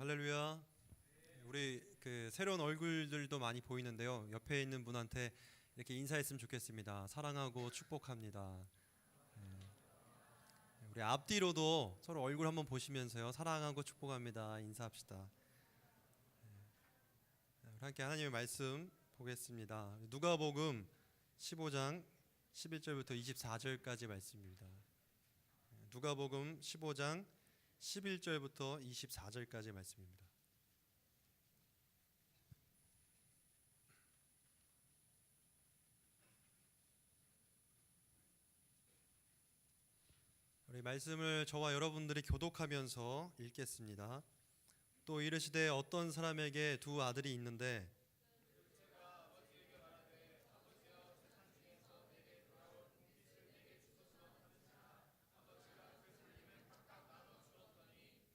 할렐루야. 우리 새로운 얼굴들도 많이 보이는데요. 옆에 있는 분한테 이렇게 인사했으면 좋겠습니다. 사랑하고 축복합니다. 우리 앞뒤로도 서로 얼굴 한번 보시면서요. 사랑하고 축복합니다. 인사합시다. 우리 함께 하나님의 말씀 보겠습니다. 누가복음 15장 11절부터 24절까지 말씀입니다. 누가복음 15장 11절부터 24절까지 말씀입니다. 우리 말씀을 저와 여러분들이 교독하면서 읽겠습니다. 또 이르시되 어떤 사람에게 두 아들이 있는데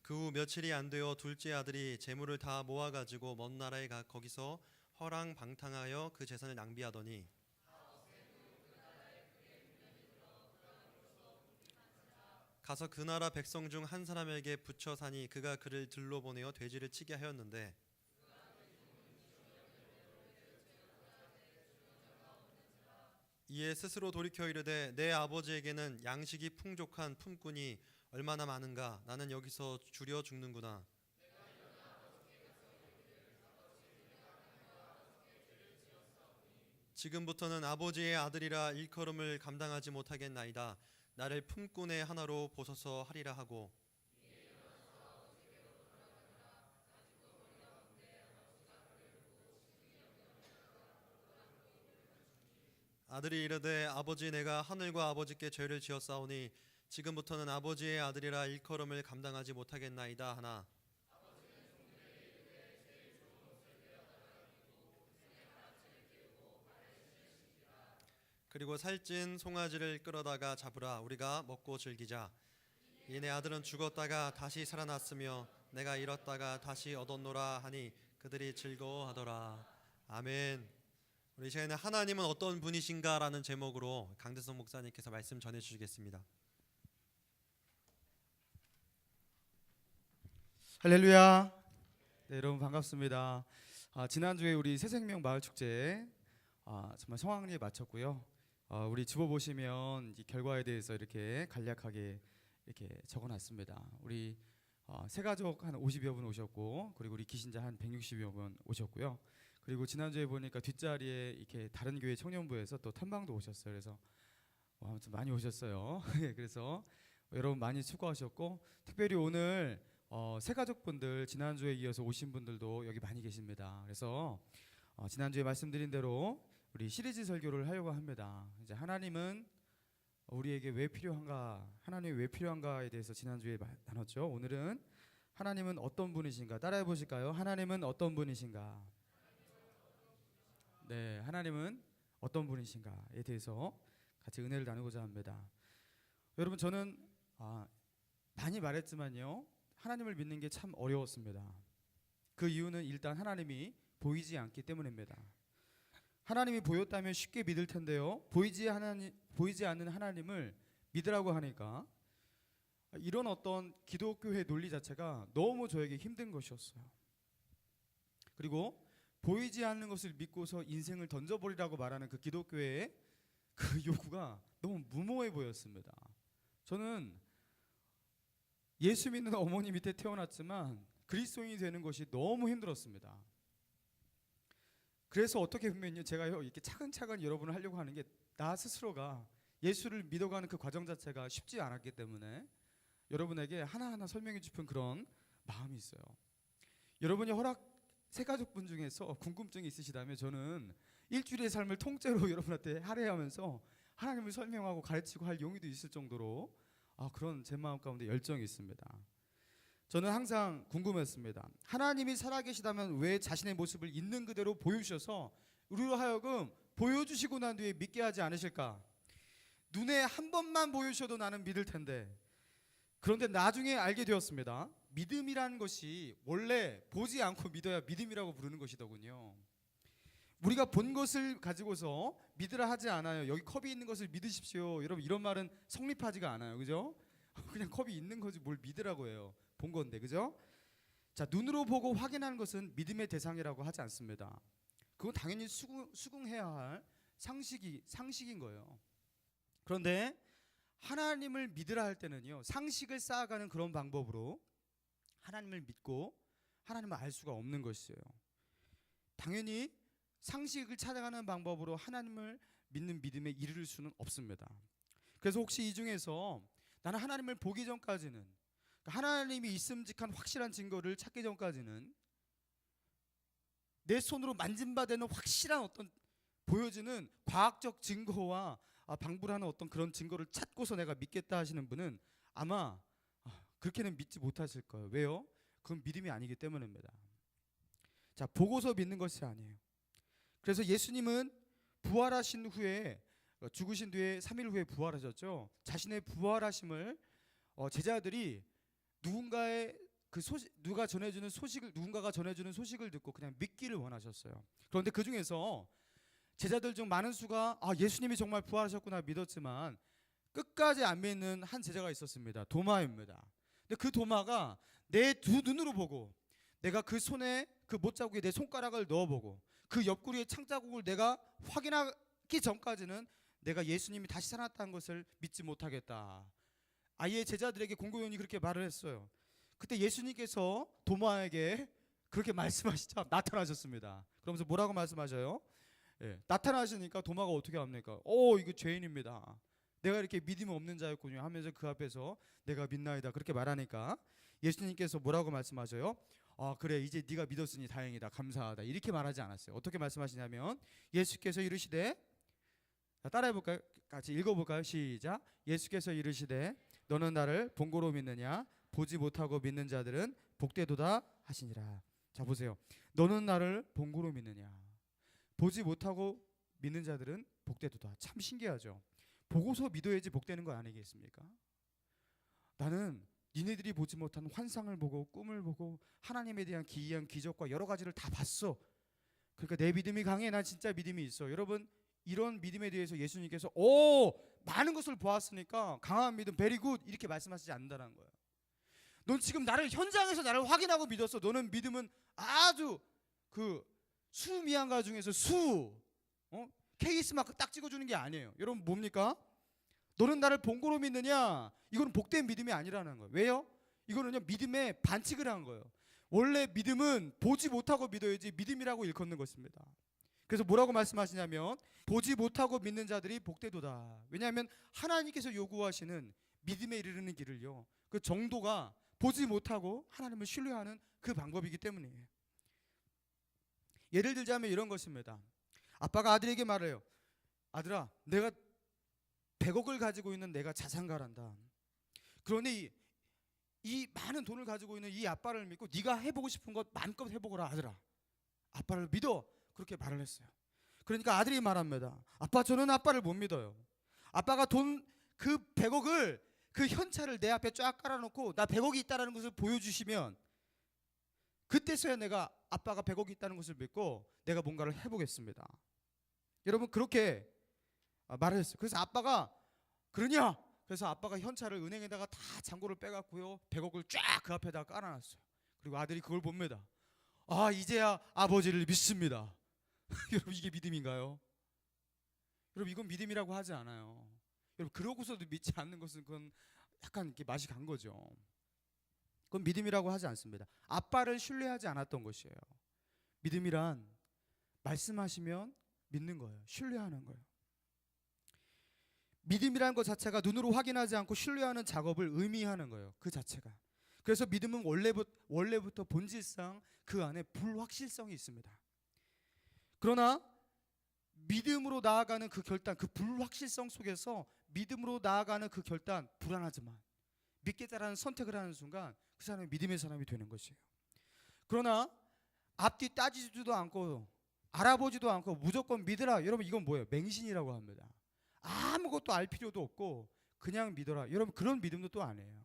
그 후 며칠이 안 되어 둘째 아들이 재물을 다 모아가지고 먼 나라에 거기서 허랑방탕하여 그 재산을 낭비하더니 가서 그 나라 백성 중 한 사람에게 붙여 사니 그가 그를 들로 보내어 돼지를 치게 하였는데 이에 스스로 돌이켜 이르되 내 아버지에게는 양식이 풍족한 품꾼이 얼마나 많은가. 나는 여기서 줄여 죽는구나. 지금부터는 아버지의 아들이라 일컬음을 감당하지 못하겠나이다. 나를 품꾼의 하나로 보소서 하리라 하고 아들이 이르되 아버지 내가 하늘과 아버지께 죄를 지었사오니 지금부터는 아버지의 아들이라 일컬음을 감당하지 못하겠나이다 하나 그리고 살찐 송아지를 끌어다가 잡으라. 우리가 먹고 즐기자. 이내 아들은 죽었다가 다시 살아났으며 내가 잃었다가 다시 얻었노라 하니 그들이 즐거워하더라. 아멘. 우리 시간에 하나님은 어떤 분이신가 라는 제목으로 강대성 목사님께서 말씀 전해주시겠습니다. 할렐루야. 네, 여러분 반갑습니다. 지난주에 우리 새생명 마을축제 정말 성황리에 마쳤고요. 우리 집어 보시면 이 결과에 대해서 이렇게 간략하게 이렇게 적어놨습니다. 우리 새가족 한 50여 분 오셨고, 그리고 우리 기신자 한 160여 분 오셨고요. 그리고 지난주에 보니까 뒷자리에 이렇게 다른 교회 청년부에서 또 탐방도 오셨어요. 그래서 아무튼 많이 오셨어요. 그래서 여러분 많이 수고하셨고, 특별히 오늘 새가족분들 지난주에 이어서 오신 분들도 여기 많이 계십니다. 그래서 지난주에 말씀드린 대로 우리 시리즈 설교를 하려고 합니다. 이제 하나님은 우리에게 왜 필요한가, 하나님이 왜 필요한가에 대해서 지난주에 나눴죠. 오늘은 하나님은 어떤 분이신가 따라해 보실까요? 하나님은 어떤 분이신가? 네, 하나님은 어떤 분이신가에 대해서 같이 은혜를 나누고자 합니다. 여러분, 저는 많이 말했지만요, 하나님을 믿는 게 참 어려웠습니다. 그 이유는 일단 하나님이 보이지 않기 때문입니다. 하나님이 보였다면 쉽게 믿을 텐데요, 보이지 않는 하나님을 믿으라고 하니까 이런 어떤 기독교의 논리 자체가 너무 저에게 힘든 것이었어요. 그리고 보이지 않는 것을 믿고서 인생을 던져버리라고 말하는 그 기독교의 그 요구가 너무 무모해 보였습니다. 저는 예수 믿는 어머니 밑에 태어났지만 그리스도인이 되는 것이 너무 힘들었습니다. 그래서 어떻게 보면요, 제가요 이렇게 차근차근 여러분을 하려고 하는 게 나 스스로가 예수를 믿어가는 그 과정 자체가 쉽지 않았기 때문에 여러분에게 하나하나 설명해 주픈 그런 마음이 있어요. 여러분이 새가족분 중에서 궁금증이 있으시다면 저는 일주일의 삶을 통째로 여러분한테 할애하면서 하나님을 설명하고 가르치고 할 용의도 있을 정도로 그런 제 마음 가운데 열정이 있습니다. 저는 항상 궁금했습니다. 하나님이 살아계시다면 왜 자신의 모습을 있는 그대로 보여주셔서 우리로 하여금 보여주시고 난 뒤에 믿게 하지 않으실까? 눈에 한 번만 보여주셔도 나는 믿을 텐데. 그런데 나중에 알게 되었습니다. 믿음이라는 것이 원래 보지 않고 믿어야 믿음이라고 부르는 것이더군요. 우리가 본 것을 가지고서 믿으라 하지 않아요. 여기 컵이 있는 것을 믿으십시오. 여러분, 이런 말은 성립하지가 않아요. 그죠? 그냥 컵이 있는 거지 뭘 믿으라고 해요. 본 건데, 그죠? 자, 눈으로 보고 확인하는 것은 믿음의 대상이라고 하지 않습니다. 그건 당연히 수긍해야 할 상식인 거예요. 그런데 하나님을 믿으라 할 때는요, 상식을 쌓아가는 그런 방법으로 하나님을 믿고 하나님을 알 수가 없는 것이에요. 당연히 상식을 찾아가는 방법으로 하나님을 믿는 믿음에 이를 수는 없습니다. 그래서 혹시 이 중에서 나는 하나님을 보기 전까지는, 하나님이 있음직한 확실한 증거를 찾기 전까지는 내 손으로 만진바되는 확실한 어떤 보여지는 과학적 증거와 방불하는 어떤 그런 증거를 찾고서 내가 믿겠다 하시는 분은 아마 그렇게는 믿지 못하실 거예요. 왜요? 그건 믿음이 아니기 때문입니다. 자, 보고서 믿는 것이 아니에요. 그래서 예수님은 부활하신 후에, 죽으신 뒤에 3일 후에 부활하셨죠. 자신의 부활하심을 제자들이 누군가가 전해주는 소식을 듣고 그냥 믿기를 원하셨어요. 그런데 그 중에서 제자들 중 많은 수가 예수님이 정말 부활하셨구나 믿었지만 끝까지 안 믿는 한 제자가 있었습니다. 도마입니다. 근데 그 도마가 내 두 눈으로 보고, 내가 그 손에 그 못자국에 내 손가락을 넣어보고, 그 옆구리의 창자국을 내가 확인하기 전까지는 내가 예수님이 다시 살아났다는 것을 믿지 못하겠다. 아예 제자들에게 공고연히 그렇게 말을 했어요. 그때 예수님께서 도마에게 그렇게 말씀하시자 나타나셨습니다. 그러면서 뭐라고 말씀하셔요? 나타나시니까 도마가 어떻게 합니까? 이거 죄인입니다. 내가 이렇게 믿음이 없는 자였군요 하면서 그 앞에서 내가 믿나이다 그렇게 말하니까 예수님께서 뭐라고 말씀하셔요? 그래, 이제 네가 믿었으니 다행이다, 감사하다, 이렇게 말하지 않았어요. 어떻게 말씀하시냐면 예수께서 이르시되, 따라해볼까요? 같이 읽어볼까요? 시작. 예수께서 이르시되 너는 나를 본고로 믿느냐? 보지 못하고 믿는 자들은 복되도다 하시니라. 자, 보세요. 너는 나를 본고로 믿느냐? 보지 못하고 믿는 자들은 복되도다. 참 신기하죠. 보고서 믿어야지 복되는 거 아니겠습니까? 나는 니네들이 보지 못한 환상을 보고 꿈을 보고 하나님에 대한 기이한 기적과 여러 가지를 다 봤어. 그러니까 내 믿음이 강해. 난 진짜 믿음이 있어. 여러분, 이런 믿음에 대해서 예수님께서 많은 것을 보았으니까 강한 믿음, 베리굿 이렇게 말씀하시지 않는다는 거예요. 넌 지금 현장에서 나를 확인하고 믿었어. 너는 믿음은 아주 그 수미양가 중에서 케이스 마크 딱 찍어주는 게 아니에요. 여러분, 뭡니까? 너는 나를 본고로 믿느냐? 이거는 복된 믿음이 아니라는 거예요. 왜요? 이거는요, 믿음의 반칙을 한 거예요. 원래 믿음은 보지 못하고 믿어야지 믿음이라고 일컫는 것입니다. 그래서 뭐라고 말씀하시냐면 보지 못하고 믿는 자들이 복되도다. 왜냐하면 하나님께서 요구하시는 믿음에 이르는 길을요, 그 정도가 보지 못하고 하나님을 신뢰하는 그 방법이기 때문이에요. 예를 들자면 이런 것입니다. 아빠가 아들에게 말해요. 아들아, 내가 100억을 가지고 있는 내가 자산가란다. 그러니 이 많은 돈을 가지고 있는 이 아빠를 믿고 네가 해보고 싶은 것 마음껏 해보거라 아들아. 아빠를 믿어. 그렇게 말을 했어요. 그러니까 아들이 말합니다. 아빠, 저는 아빠를 못 믿어요. 아빠가 돈 그 100억을 그 현찰을 내 앞에 쫙 깔아놓고 나 100억이 있다는 것을 보여주시면 그때서야 내가 아빠가 100억이 있다는 것을 믿고 내가 뭔가를 해보겠습니다. 여러분, 그렇게 말을 했어요. 그래서 아빠가 그러냐? 그래서 아빠가 현찰을 은행에다가 다 잔고를 빼갖고요 100억을 쫙 그 앞에다 깔아놨어요. 그리고 아들이 그걸 봅니다. 이제야 아버지를 믿습니다. 여러분, 이게 믿음인가요? 여러분, 이건 믿음이라고 하지 않아요. 여러분, 그러고서도 믿지 않는 것은 그건 약간 이렇게 맛이 간 거죠. 그건 믿음이라고 하지 않습니다. 아빠를 신뢰하지 않았던 것이에요. 믿음이란 말씀하시면 믿는 거예요. 신뢰하는 거예요. 믿음이라는 것 자체가 눈으로 확인하지 않고 신뢰하는 작업을 의미하는 거예요. 그 자체가. 그래서 믿음은 원래부터 본질상 그 안에 불확실성이 있습니다. 그러나 믿음으로 나아가는 그 결단, 그 불확실성 속에서 믿음으로 나아가는 그 결단, 불안하지만 믿겠다라는 선택을 하는 순간 그 사람이 믿음의 사람이 되는 것이에요. 그러나 앞뒤 따지지도 않고 알아보지도 않고 무조건 믿으라. 여러분, 이건 뭐예요? 맹신이라고 합니다. 아무것도 알 필요도 없고 그냥 믿어라. 여러분, 그런 믿음도 또 아니에요.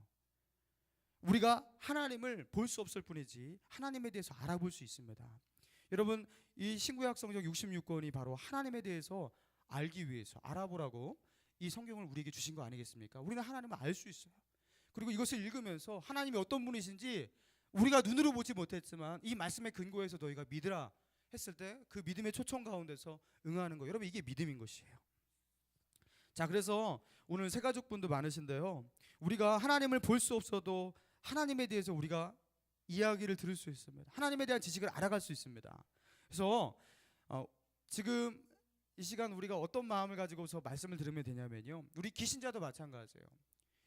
우리가 하나님을 볼 수 없을 뿐이지 하나님에 대해서 알아볼 수 있습니다. 여러분, 이 신구약 성경 66권이 바로 하나님에 대해서 알기 위해서 알아보라고 이 성경을 우리에게 주신 거 아니겠습니까? 우리는 하나님을 알 수 있어요. 그리고 이것을 읽으면서 하나님이 어떤 분이신지 우리가 눈으로 보지 못했지만 이 말씀의 근거에서 너희가 믿으라 했을 때 그 믿음의 초청 가운데서 응하는 거, 여러분 이게 믿음인 것이에요. 자, 그래서 오늘 새가족분도 많으신데요, 우리가 하나님을 볼 수 없어도 하나님에 대해서 우리가 이야기를 들을 수 있습니다. 하나님에 대한 지식을 알아갈 수 있습니다. 그래서 지금 이 시간 우리가 어떤 마음을 가지고서 말씀을 들으면 되냐면요, 우리 기신자도 마찬가지예요.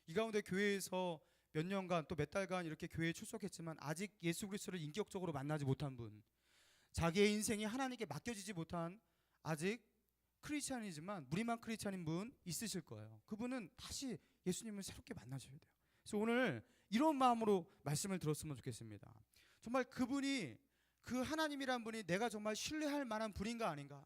이 가운데 교회에서 몇 년간 또 몇 달간 이렇게 교회에 출석했지만 아직 예수 그리스도를 인격적으로 만나지 못한 분, 자기의 인생이 하나님께 맡겨지지 못한 아직 크리스찬이지만 무리만 크리스찬인 분 있으실 거예요. 그분은 다시 예수님을 새롭게 만나셔야 돼요. 그래서 오늘 이런 마음으로 말씀을 들었으면 좋겠습니다. 정말 그분이, 그 하나님이란 분이 내가 정말 신뢰할 만한 분인가 아닌가.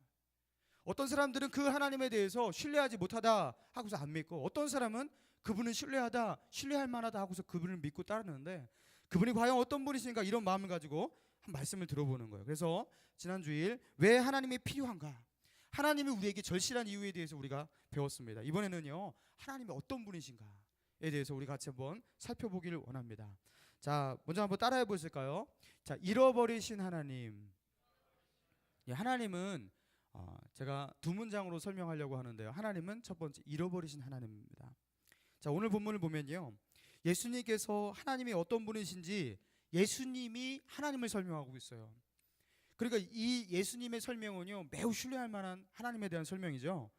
어떤 사람들은 그 하나님에 대해서 신뢰하지 못하다 하고서 안 믿고, 어떤 사람은 그분은 신뢰하다, 신뢰할 만하다 하고서 그분을 믿고 따르는데, 그분이 과연 어떤 분이신가, 이런 마음을 가지고 한 말씀을 들어보는 거예요. 그래서 지난 주일 왜 하나님이 필요한가, 하나님이 우리에게 절실한 이유에 대해서 우리가 배웠습니다. 이번에는요, 하나님이 어떤 분이신가에 대해서 우리 같이 한번 살펴보기를 원합니다. 자, 먼저 한번 따라해 보실까요? 자, 잃어버리신 하나님. 예, 하나님은 제가 두 문장으로 설명하려고 하는데요, 하나님은 첫 번째 잃어버리신 하나님입니다. 자, 오늘 본문을 보면요, 예수님께서 하나님이 어떤 분이신지 예수님이 하나님을 설명하고 있어요. 그러니까 이 예수님의 설명은요, 매우 신뢰할 만한 하나님에 대한 설명이죠.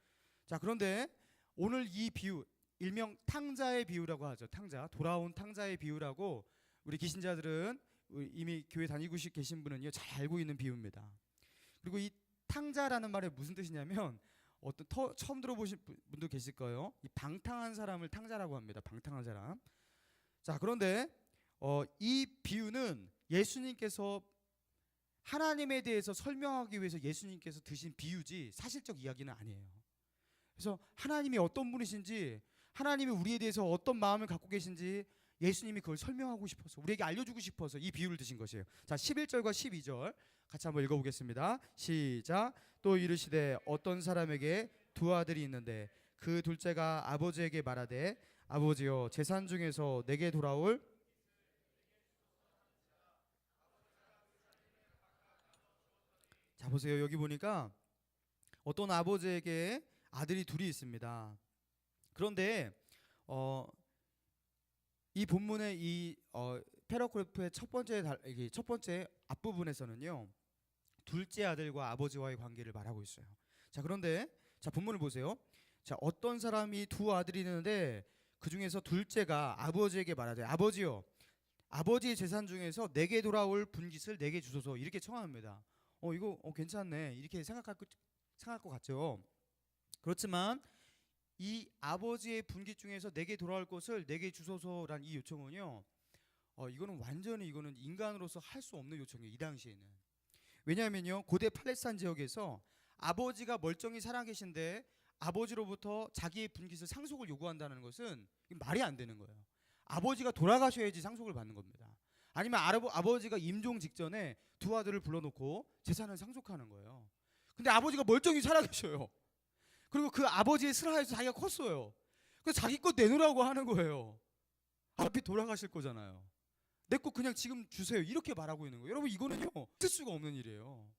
자, 그런데 오늘 이 비유, 일명 탕자의 비유라고 하죠. 탕자, 돌아온 탕자의 비유라고 우리 기신자들은, 이미 교회 다니고 계신 분은요 잘 알고 있는 비유입니다. 그리고 이 탕자라는 말이 무슨 뜻이냐면, 처음 들어보신 분도 계실 거예요. 이 방탕한 사람을 탕자라고 합니다. 방탕한 사람. 자, 그런데 이 비유는 예수님께서 하나님에 대해서 설명하기 위해서 예수님께서 드신 비유지 사실적 이야기는 아니에요. 그래서 하나님이 어떤 분이신지, 하나님이 우리에 대해서 어떤 마음을 갖고 계신지 예수님이 그걸 설명하고 싶어서, 우리에게 알려주고 싶어서 이 비유를 드신 것이에요. 자, 11절과 12절 같이 한번 읽어보겠습니다. 시작. 또 이르시되 어떤 사람에게 두 아들이 있는데 그 둘째가 아버지에게 말하되 아버지여, 재산 중에서 내게 돌아올. 자, 보세요. 여기 보니까 어떤 아버지에게 아들이 둘이 있습니다. 그런데 이 본문의 이 패러그래프의 첫 번째 앞부분에서는요, 둘째 아들과 아버지와의 관계를 말하고 있어요. 자, 그런데 자, 본문을 보세요. 자, 어떤 사람이 두 아들이 있는데 그 중에서 둘째가 아버지에게 말하되 아버지요, 아버지의 재산 중에서 내게 돌아올 분깃을 내게 주소서, 이렇게 청합니다. 이거 괜찮네, 이렇게 생각할 것 같죠. 그렇지만 이 아버지의 분깃 중에서 내게 돌아올 것을 내게 주소서란 이 요청은요, 이거는 인간으로서 할 수 없는 요청이에요, 이 당시에는. 왜냐하면요, 고대 팔레스타인 지역에서 아버지가 멀쩡히 살아계신데 아버지로부터 자기의 분깃을 상속을 요구한다는 것은 말이 안 되는 거예요. 아버지가 돌아가셔야지 상속을 받는 겁니다. 아니면 아버지가 임종 직전에 두 아들을 불러놓고 재산을 상속하는 거예요. 근데 아버지가 멀쩡히 살아계셔요. 그리고 그 아버지의 슬하에서 자기가 컸어요. 그래서 자기 것 내놓으라고 하는 거예요. 어차피 돌아가실 거잖아요. 내 거 그냥 지금 주세요, 이렇게 말하고 있는 거예요. 여러분, 이거는요 있을 수가 없는 일이에요.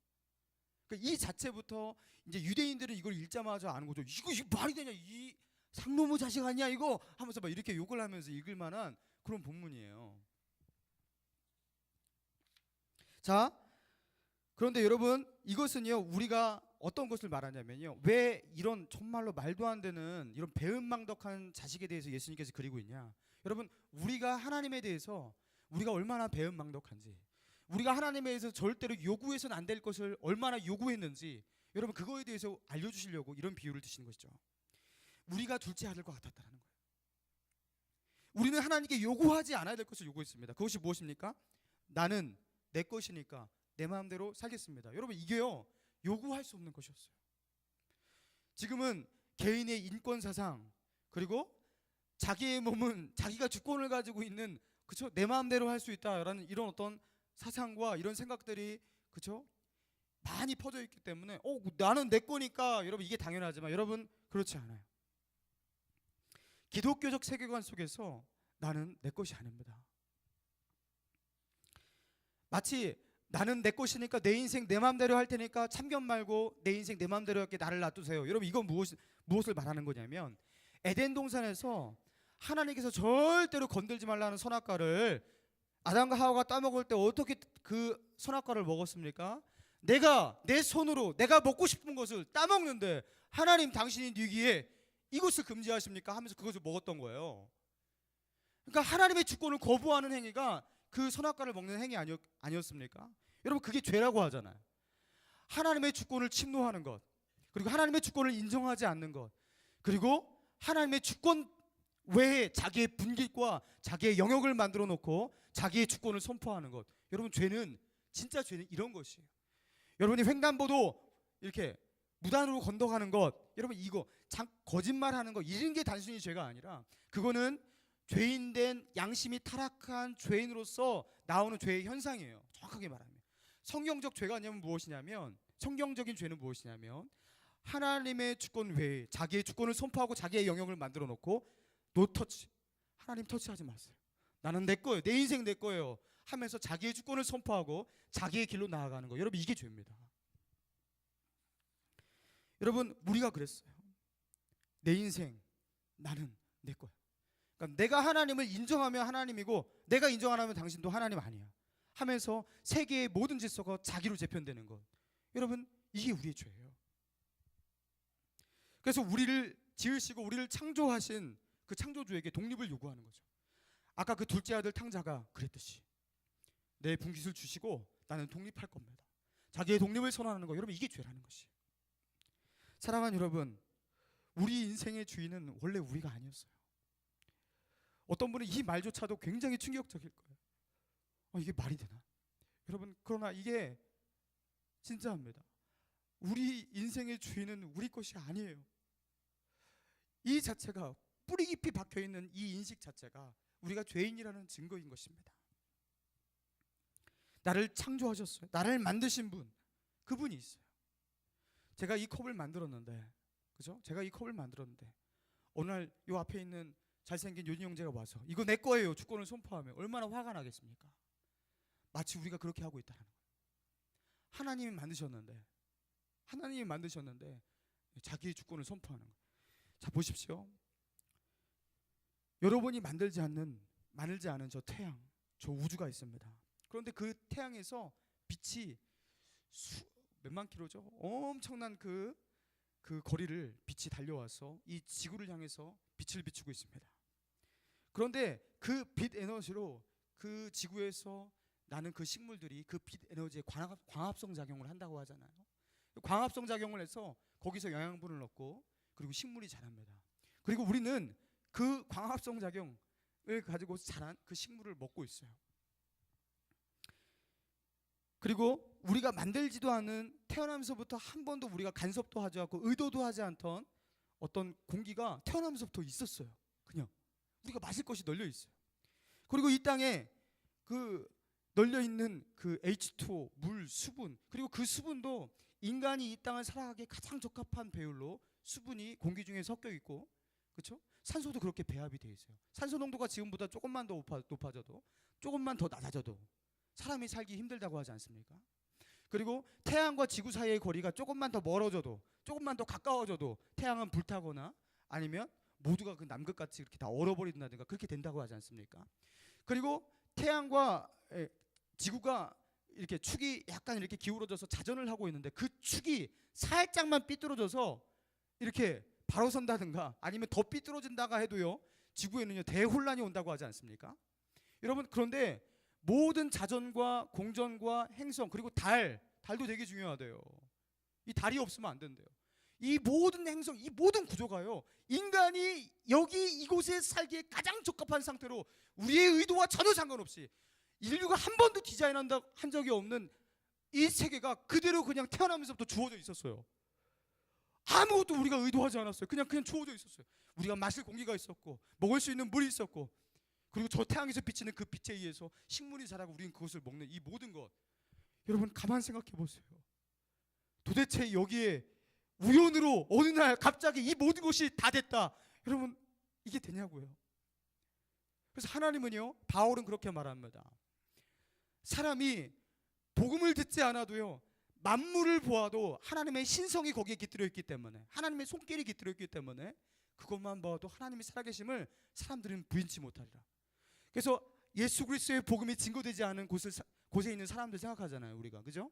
그러니까 이 자체부터 이제 유대인들은 이걸 읽자마자 아는 거죠. 이거 말이 되냐, 이 상놈의 자식 아니야 이거 하면서 막 이렇게 욕을 하면서 읽을 만한 그런 본문이에요. 자, 그런데 여러분, 이것은요 우리가 어떤 것을 말하냐면요, 왜 이런 정말로 말도 안 되는 이런 배은망덕한 자식에 대해서 예수님께서 그리고 있냐. 여러분, 우리가 하나님에 대해서 우리가 얼마나 배은망덕한지, 우리가 하나님에 대해서 절대로 요구해서는 안 될 것을 얼마나 요구했는지, 여러분 그거에 대해서 알려주시려고 이런 비유를 드시는 것이죠. 우리가 둘째 아들과 같았다는 거예요. 우리는 하나님께 요구하지 않아야 될 것을 요구했습니다. 그것이 무엇입니까? 나는 내 것이니까 내 마음대로 살겠습니다. 여러분, 이게요 요구할 수 없는 것이었어요. 지금은 개인의 인권 사상, 그리고 자기의 몸은 자기가 주권을 가지고 있는, 그쵸, 내 마음대로 할 수 있다라는 이런 어떤 사상과 이런 생각들이, 그쵸, 많이 퍼져 있기 때문에 나는 내 거니까, 여러분 이게 당연하지만 여러분 그렇지 않아요. 기독교적 세계관 속에서 나는 내 것이 아닙니다. 마치 나는 내 것이니까 내 인생 내 마음대로 할 테니까 참견 말고 내 인생 내 마음대로 할게, 나를 놔두세요. 여러분, 이건 무엇을 말하는 거냐면, 에덴 동산에서 하나님께서 절대로 건들지 말라는 선악과를 아담과 하와가 따먹을 때 어떻게 그 선악과를 먹었습니까? 내가 내 손으로 내가 먹고 싶은 것을 따먹는데 하나님 당신이 뉘기에 이것을 금지하십니까? 하면서 그것을 먹었던 거예요. 그러니까 하나님의 주권을 거부하는 행위가 그 선악과를 먹는 행위 아니었습니까? 여러분, 그게 죄라고 하잖아요. 하나님의 주권을 침노하는 것, 그리고 하나님의 주권을 인정하지 않는 것, 그리고 하나님의 주권 외에 자기의 분깃과 자기의 영역을 만들어 놓고 자기의 주권을 선포하는 것. 여러분, 죄는, 진짜 죄는 이런 것이에요. 여러분이 횡단보도 이렇게 무단으로 건너가는 것, 여러분 이거 거짓말하는 것, 이런 게 단순히 죄가 아니라 그거는 죄인된 양심이 타락한 죄인으로서 나오는 죄의 현상이에요. 정확하게 말하면 성경적 죄가 무엇이냐면, 성경적인 죄는 무엇이냐면 하나님의 주권 외에 자기의 주권을 선포하고 자기의 영역을 만들어 놓고 노터치, 하나님 터치하지 마세요, 나는 내 거예요, 내 인생 내 거예요 하면서 자기의 주권을 선포하고 자기의 길로 나아가는 거. 여러분, 이게 죄입니다. 여러분, 우리가 그랬어요. 내 인생 나는 내 거야. 그러니까 내가 하나님을 인정하면 하나님이고 내가 인정 안 하면 당신도 하나님 아니야 하면서 세계의 모든 질서가 자기로 재편되는 것. 여러분, 이게 우리의 죄예요. 그래서 우리를 지으시고 우리를 창조하신 그 창조주에게 독립을 요구하는 거죠. 아까 그 둘째 아들 탕자가 그랬듯이 내 분깃을 주시고 나는 독립할 겁니다. 자기의 독립을 선언하는 거. 여러분, 이게 죄라는 것이에요. 사랑하는 여러분, 우리 인생의 주인은 원래 우리가 아니었어요. 어떤 분은 이 말조차도 굉장히 충격적일 거예요. 이게 말이 되나? 여러분, 그러나 이게 진짜합니다. 우리 인생의 주인은 우리 것이 아니에요. 이 자체가, 뿌리 깊이 박혀있는 이 인식 자체가 우리가 죄인이라는 증거인 것입니다. 나를 창조하셨어요. 나를 만드신 분, 그분이 있어요. 제가 이 컵을 만들었는데, 그죠? 제가 이 컵을 만들었는데 어느 날 요 앞에 있는 잘생긴 요진 형제가 와서 이거 내 거예요 주권을 선포하면 얼마나 화가 나겠습니까? 마치 우리가 그렇게 하고 있다는 거예요. 하나님이 만드셨는데 자기의 주권을 선포하는 거예요. 자, 보십시오. 여러분이 만들지 않은 저 태양, 저 우주가 있습니다. 그런데 그 태양에서 빛이 몇만 킬로죠? 엄청난 그 거리를 빛이 달려와서 이 지구를 향해서 빛을 비추고 있습니다. 그런데 그 빛 에너지로 그 지구에서 나는 그 식물들이 그 빛 에너지에 광합성 작용을 한다고 하잖아요. 광합성 작용을 해서 거기서 영양분을 얻고 그리고 식물이 자랍니다. 그리고 우리는 그 광합성 작용을 가지고 자란 그 식물을 먹고 있어요. 그리고 우리가 만들지도 않은, 태어나면서부터 한 번도 우리가 간섭도 하지 않고 의도도 하지 않던 어떤 공기가 태어나면서부터 있었어요. 그냥 우리가 마실 것이 널려 있어요. 그리고 이 땅에 그 널려 있는 그 H2O, 물, 수분, 그리고 그 수분도 인간이 이 땅을 살아가기에 가장 적합한 배율로 수분이 공기 중에 섞여 있고, 그렇죠? 산소도 그렇게 배합이 돼 있어요. 산소 농도가 지금보다 조금만 더 높아져도, 조금만 더 낮아져도 사람이 살기 힘들다고 하지 않습니까? 그리고 태양과 지구 사이의 거리가 조금만 더 멀어져도, 조금만 더 가까워져도 태양은 불타거나 아니면 모두가 그 남극같이 이렇게 다 얼어버린다든가 그렇게 된다고 하지 않습니까? 그리고 태양과 지구가 이렇게 축이 약간 이렇게 기울어져서 자전을 하고 있는데 그 축이 살짝만 삐뚤어져서 이렇게 바로 선다든가 아니면 더 삐뚤어진다가 해도요, 지구에는요 대혼란이 온다고 하지 않습니까? 여러분, 그런데 모든 자전과 공전과 행성, 그리고 달도 되게 중요하대요. 이 달이 없으면 안 된대요. 이 모든 행성, 이 모든 구조가요, 인간이 여기 이곳에 살기에 가장 적합한 상태로 우리의 의도와 전혀 상관없이 인류가 한 번도 디자인한다 한 적이 없는 이 세계가 그대로 그냥 태어나면서부터 주어져 있었어요. 아무것도 우리가 의도하지 않았어요. 그냥 주어져 있었어요. 우리가 마실 공기가 있었고 먹을 수 있는 물이 있었고, 그리고 저 태양에서 비치는 그 빛에 의해서 식물이 자라고 우리는 그것을 먹는 이 모든 것. 여러분, 가만 생각해 보세요. 도대체 여기에 우연으로 어느 날 갑자기 이 모든 것이 다 됐다. 여러분, 이게 되냐고요. 그래서 하나님은요, 바울은 그렇게 말합니다. 사람이 복음을 듣지 않아도요, 만물을 보아도 하나님의 신성이 거기에 깃들어 있기 때문에, 하나님의 손길이 깃들어 있기 때문에 그것만 봐도 하나님이 살아계심을 사람들은 부인치 못하리라. 그래서 예수 그리스도의 복음이 증거되지 않은 곳에 있는 사람들 생각하잖아요, 우리가. 그죠?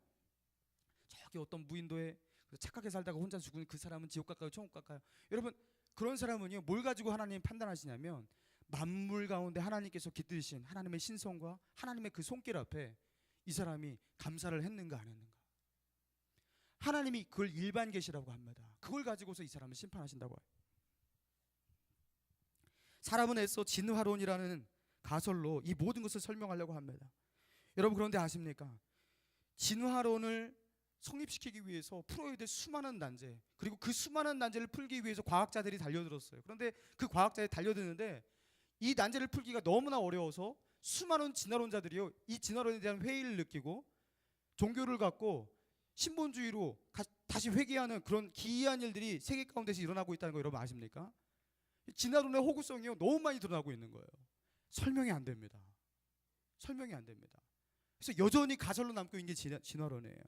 저기 어떤 무인도에 착하게 살다가 혼자 죽은 그 사람은 지옥 갈까요, 천국 갈까요? 여러분, 그런 사람은요, 뭘 가지고 하나님 판단하시냐면 만물 가운데 하나님께서 깃들이신 하나님의 신성과 하나님의 그 손길 앞에 이 사람이 감사를 했는가 안 했는가. 하나님이 그걸 일반 계시라고 합니다. 그걸 가지고서 이 사람을 심판하신다고 해요. 사람은 애써 진화론이라는 가설로 이 모든 것을 설명하려고 합니다. 여러분, 그런데 아십니까? 진화론을 성립시키기 위해서 풀어야 될 수많은 난제, 그리고 그 수많은 난제를 풀기 위해서 과학자들이 달려들었어요. 그런데 그 과학자들이 달려드는데 이 난제를 풀기가 너무나 어려워서 수많은 진화론자들이요, 이 진화론에 대한 회의를 느끼고 종교를 갖고 신본주의로 다시 회귀하는 그런 기이한 일들이 세계 가운데서 일어나고 있다는 거 여러분 아십니까? 진화론의 호구성이요, 너무 많이 드러나고 있는 거예요. 설명이 안 됩니다. 설명이 안 됩니다. 그래서 여전히 가설로 남고 있는 게 진화론이에요.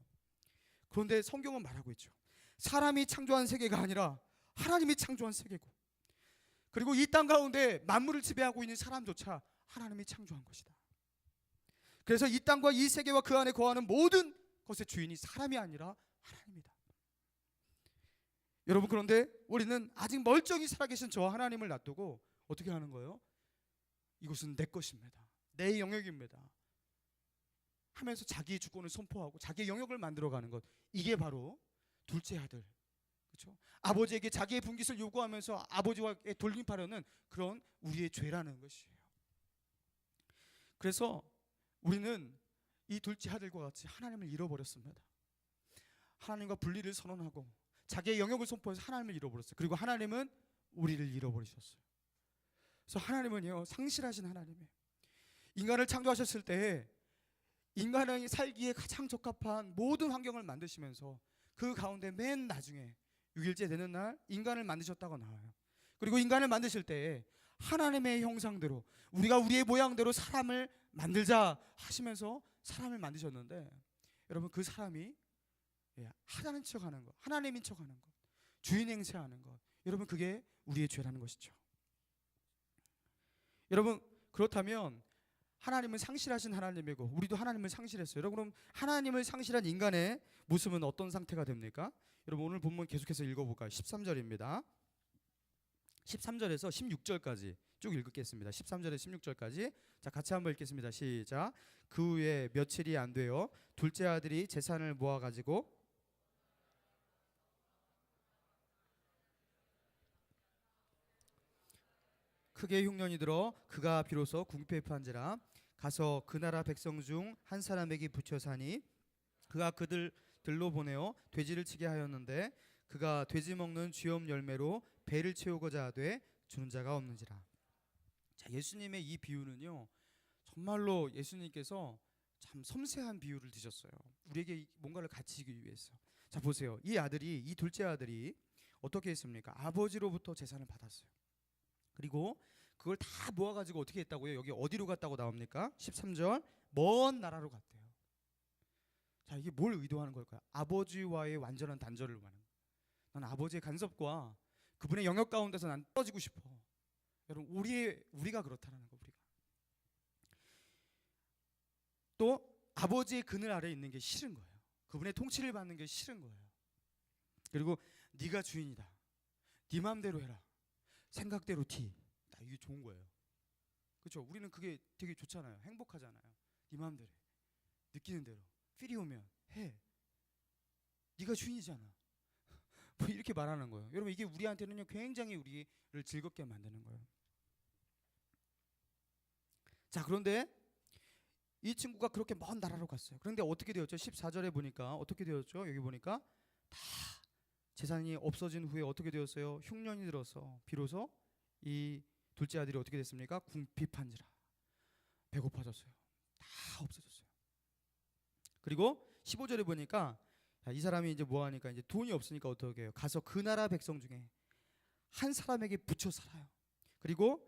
그런데 성경은 말하고 있죠. 사람이 창조한 세계가 아니라 하나님이 창조한 세계고, 그리고 이 땅 가운데 만물을 지배하고 있는 사람조차 하나님이 창조한 것이다. 그래서 이 땅과 이 세계와 그 안에 거하는 모든 것의 주인이 사람이 아니라 하나님이다. 여러분, 그런데 우리는 아직 멀쩡히 살아계신 저 하나님을 놔두고 어떻게 하는 거예요? 이것은 내 것입니다, 내 영역입니다 하면서 자기의 주권을 선포하고 자기의 영역을 만들어가는 것, 이게 바로 둘째 아들, 그렇죠? 아버지에게 자기의 분깃을 요구하면서 아버지와 돌림하려는 그런 우리의 죄라는 것이에요. 그래서 우리는 이 둘째 아들과 같이 하나님을 잃어버렸습니다. 하나님과 분리를 선언하고 자기의 영역을 선포해서 하나님을 잃어버렸어요. 그리고 하나님은 우리를 잃어버리셨어요. 그래서 하나님은요, 상실하신 하나님이에요. 인간을 창조하셨을 때 인간이 살기에 가장 적합한 모든 환경을 만드시면서 그 가운데 맨 나중에 6일째 되는 날 인간을 만드셨다고 나와요. 그리고 인간을 만드실 때 하나님의 형상대로, 우리가 우리의 모양대로 사람을 만들자 하시면서 사람을 만드셨는데, 여러분, 그 사람이 하나님 척하는 것, 하나님인 척하는 것, 주인 행세하는 것, 여러분, 그게 우리의 죄라는 것이죠. 여러분, 그렇다면 하나님은 상실하신 하나님이고 우리도 하나님을 상실했어요. 여러분, 그럼 하나님을 상실한 인간의 모습은 어떤 상태가 됩니까? 여러분, 오늘 본문 계속해서 읽어볼까요? 13절입니다. 13절에서 16절까지 쭉 읽겠습니다. 13절에서 16절까지. 자, 같이 한번 읽겠습니다. 시작. 그 후에 며칠이 안 되어 둘째 아들이 재산을 모아가지고 크게 흉년이 들어 그가 비로소 궁핍에 판지라. 가서 그 나라 백성 중 한 사람에게 붙여 사니 그가 그들로 보내어 돼지를 치게 하였는데 그가 돼지 먹는 쥐염 열매로 배를 채우고자 하되 주는 자가 없는지라. 자, 예수님의 이 비유는요, 정말로 예수님께서 참 섬세한 비유를 드셨어요. 우리에게 뭔가를 가르치기 위해서. 자, 보세요. 이 둘째 아들이 어떻게 했습니까? 아버지로부터 재산을 받았어요. 그리고 그걸 다 모아가지고 어떻게 했다고요? 여기 어디로 갔다고 나옵니까? 13절, 먼 나라로 갔대요. 자, 이게 뭘 의도하는 걸까요? 아버지와의 완전한 단절을 말하는 거예요. 난 아버지의 간섭과 그분의 영역 가운데서 난 떨어지고 싶어. 여러분, 우리가 그렇다는 거. 우리가 또 아버지의 그늘 아래에 있는 게 싫은 거예요. 그분의 통치를 받는 게 싫은 거예요. 그리고 네가 주인이다, 네 마음대로 해라, 생각대로 이게 좋은 거예요. 그렇죠? 우리는 그게 되게 좋잖아요. 행복하잖아요. 네 마음대로 해, 느끼는 대로, 필이 오면 해, 네가 주인이잖아. 뭐 이렇게 말하는 거예요. 여러분, 이게 우리한테는요, 굉장히 우리를 즐겁게 만드는 거예요. 자, 그런데 이 친구가 그렇게 먼 나라로 갔어요. 그런데 어떻게 되었죠? 14절에 보니까 어떻게 되었죠? 여기 보니까 다 재산이 없어진 후에 어떻게 되었어요? 흉년이 들어서 비로소 이 둘째 아들이 어떻게 됐습니까? 궁핍한지라. 배고파졌어요. 다 없어졌어요. 그리고 15절에 보니까 이 사람이 이제 뭐 하니까 이제 돈이 없으니까 어떻게 해요? 가서 그 나라 백성 중에 한 사람에게 붙여 살아요. 그리고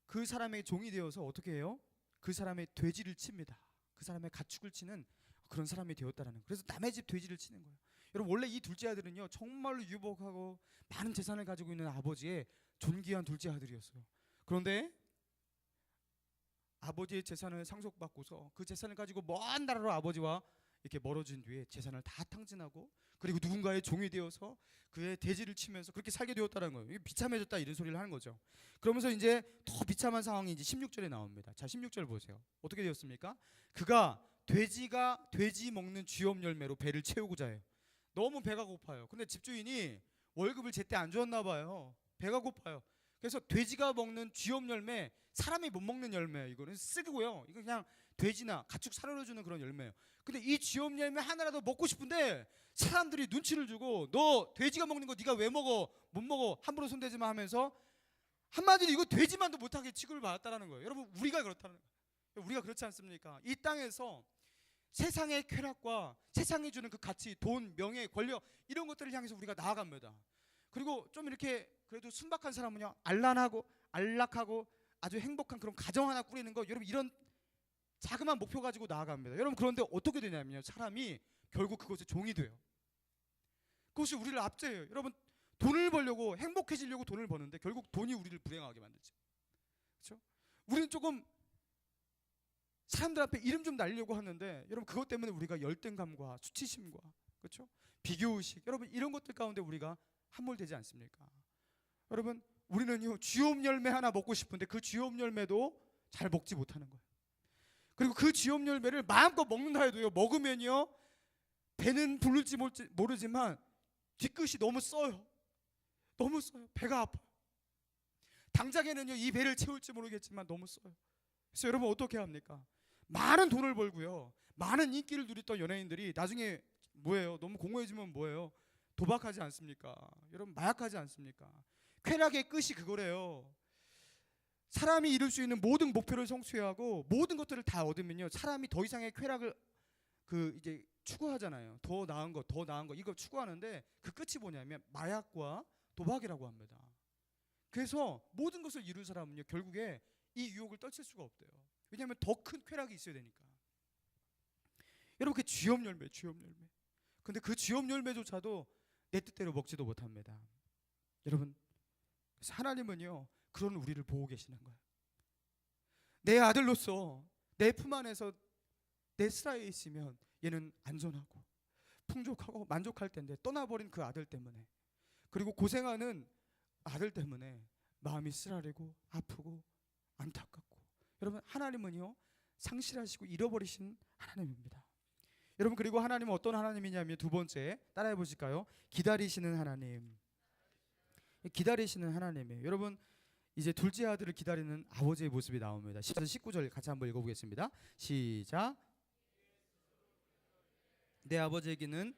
그 사람의 종이 되어서 어떻게 해요? 그 사람의 돼지를 칩니다. 그 사람의 가축을 치는 그런 사람이 되었다라는 거예요. 그래서 남의 집 돼지를 치는 거예요. 여러분 원래 이 둘째 아들은요 정말로 유복하고 많은 재산을 가지고 있는 아버지의 존귀한 둘째 아들이었어요. 그런데 아버지의 재산을 상속받고서 그 재산을 가지고 먼 나라로 아버지와 이렇게 멀어진 뒤에 재산을 다 탕진하고 그리고 누군가의 종이 되어서 그의 돼지를 치면서 그렇게 살게 되었다는 거예요. 비참해졌다 이런 소리를 하는 거죠. 그러면서 이제 더 비참한 상황이 이제 16절에 나옵니다. 자, 16절 보세요. 어떻게 되었습니까? 그가 돼지 먹는 쥐업 열매로 배를 채우고자 해요. 너무 배가 고파요. 근데 집주인이 월급을 제때 안 줬나 봐요. 배가 고파요. 그래서 돼지가 먹는 쥐업 열매, 사람이 못 먹는 열매예요. 이거는 쓰고요. 이거 그냥 돼지나 가축 사료를 주는 그런 열매예요. 근데 이 쥐업 열매 하나라도 먹고 싶은데 사람들이 눈치를 주고 너 돼지가 먹는 거 네가 왜 먹어? 못 먹어. 함부로 손대지 마 하면서 한마디로 이거 돼지만도 못하게 취급을 받았다는 거예요. 여러분 우리가 그렇다는 거예요. 우리가 그렇지 않습니까? 이 땅에서 세상의 쾌락과 세상이 주는 그 가치, 돈, 명예, 권력 이런 것들을 향해서 우리가 나아갑니다. 그리고 좀 이렇게 그래도 순박한 사람은요 안락하고 아주 행복한 그런 가정 하나 꾸리는 거, 여러분 이런 자그마한 목표 가지고 나아갑니다. 여러분 그런데 어떻게 되냐면요, 사람이 결국 그것의 종이 돼요. 그것이 우리를 압제해요. 여러분 돈을 벌려고 행복해지려고 돈을 버는데 결국 돈이 우리를 불행하게 만들죠. 그렇죠? 우리는 조금 사람들 앞에 이름 좀 날리려고 하는데 여러분 그것 때문에 우리가 열등감과 수치심과 그렇죠? 비교의식, 여러분 이런 것들 가운데 우리가 함몰되지 않습니까? 여러분 우리는요 쥐업 열매 하나 먹고 싶은데 그 쥐업 열매도 잘 먹지 못하는 거예요. 그리고 그 쥐업 열매를 마음껏 먹는다 해도요 먹으면요 배는 부를지 모르지만 뒤끝이 너무 써요. 너무 써요. 배가 아파요. 당장에는요 이 배를 채울지 모르겠지만 너무 써요. 그래서 여러분 어떻게 합니까? 많은 돈을 벌고요 많은 인기를 누렸던 연예인들이 나중에 뭐예요? 너무 공허해지면 뭐예요? 도박하지 않습니까? 여러분 마약하지 않습니까? 쾌락의 끝이 그거래요. 사람이 이룰 수 있는 모든 목표를 성취하고 모든 것들을 다 얻으면요 사람이 더 이상의 쾌락을 이제 추구하잖아요. 더 나은 거 이거 추구하는데 그 끝이 뭐냐면 마약과 도박이라고 합니다. 그래서 모든 것을 이룬 사람은요 결국에 이 유혹을 떨칠 수가 없대요. 왜냐하면 더 큰 쾌락이 있어야 되니까. 여러분 그 쥐업 열매. 근데 그 쥐업 열매조차도 내 뜻대로 먹지도 못합니다. 여러분 그래서 하나님은요 그런 우리를 보고 계시는 거예요. 내 아들로서 내 품 안에서 내 슬하에 있으면 얘는 안전하고 풍족하고 만족할 텐데 떠나버린 그 아들 때문에 그리고 고생하는 아들 때문에 마음이 쓰라리고 아프고 안타깝고, 여러분 하나님은요 상실하시고 잃어버리신 하나님입니다. 여러분 그리고 하나님은 어떤 하나님이냐면 두 번째 따라해 보실까요? 기다리시는 하나님. 기다리시는 하나님이에요. 여러분 이제 둘째 아들을 기다리는 아버지의 모습이 나옵니다. 19절 같이 한번 읽어보겠습니다. 시작. 내 아버지에게는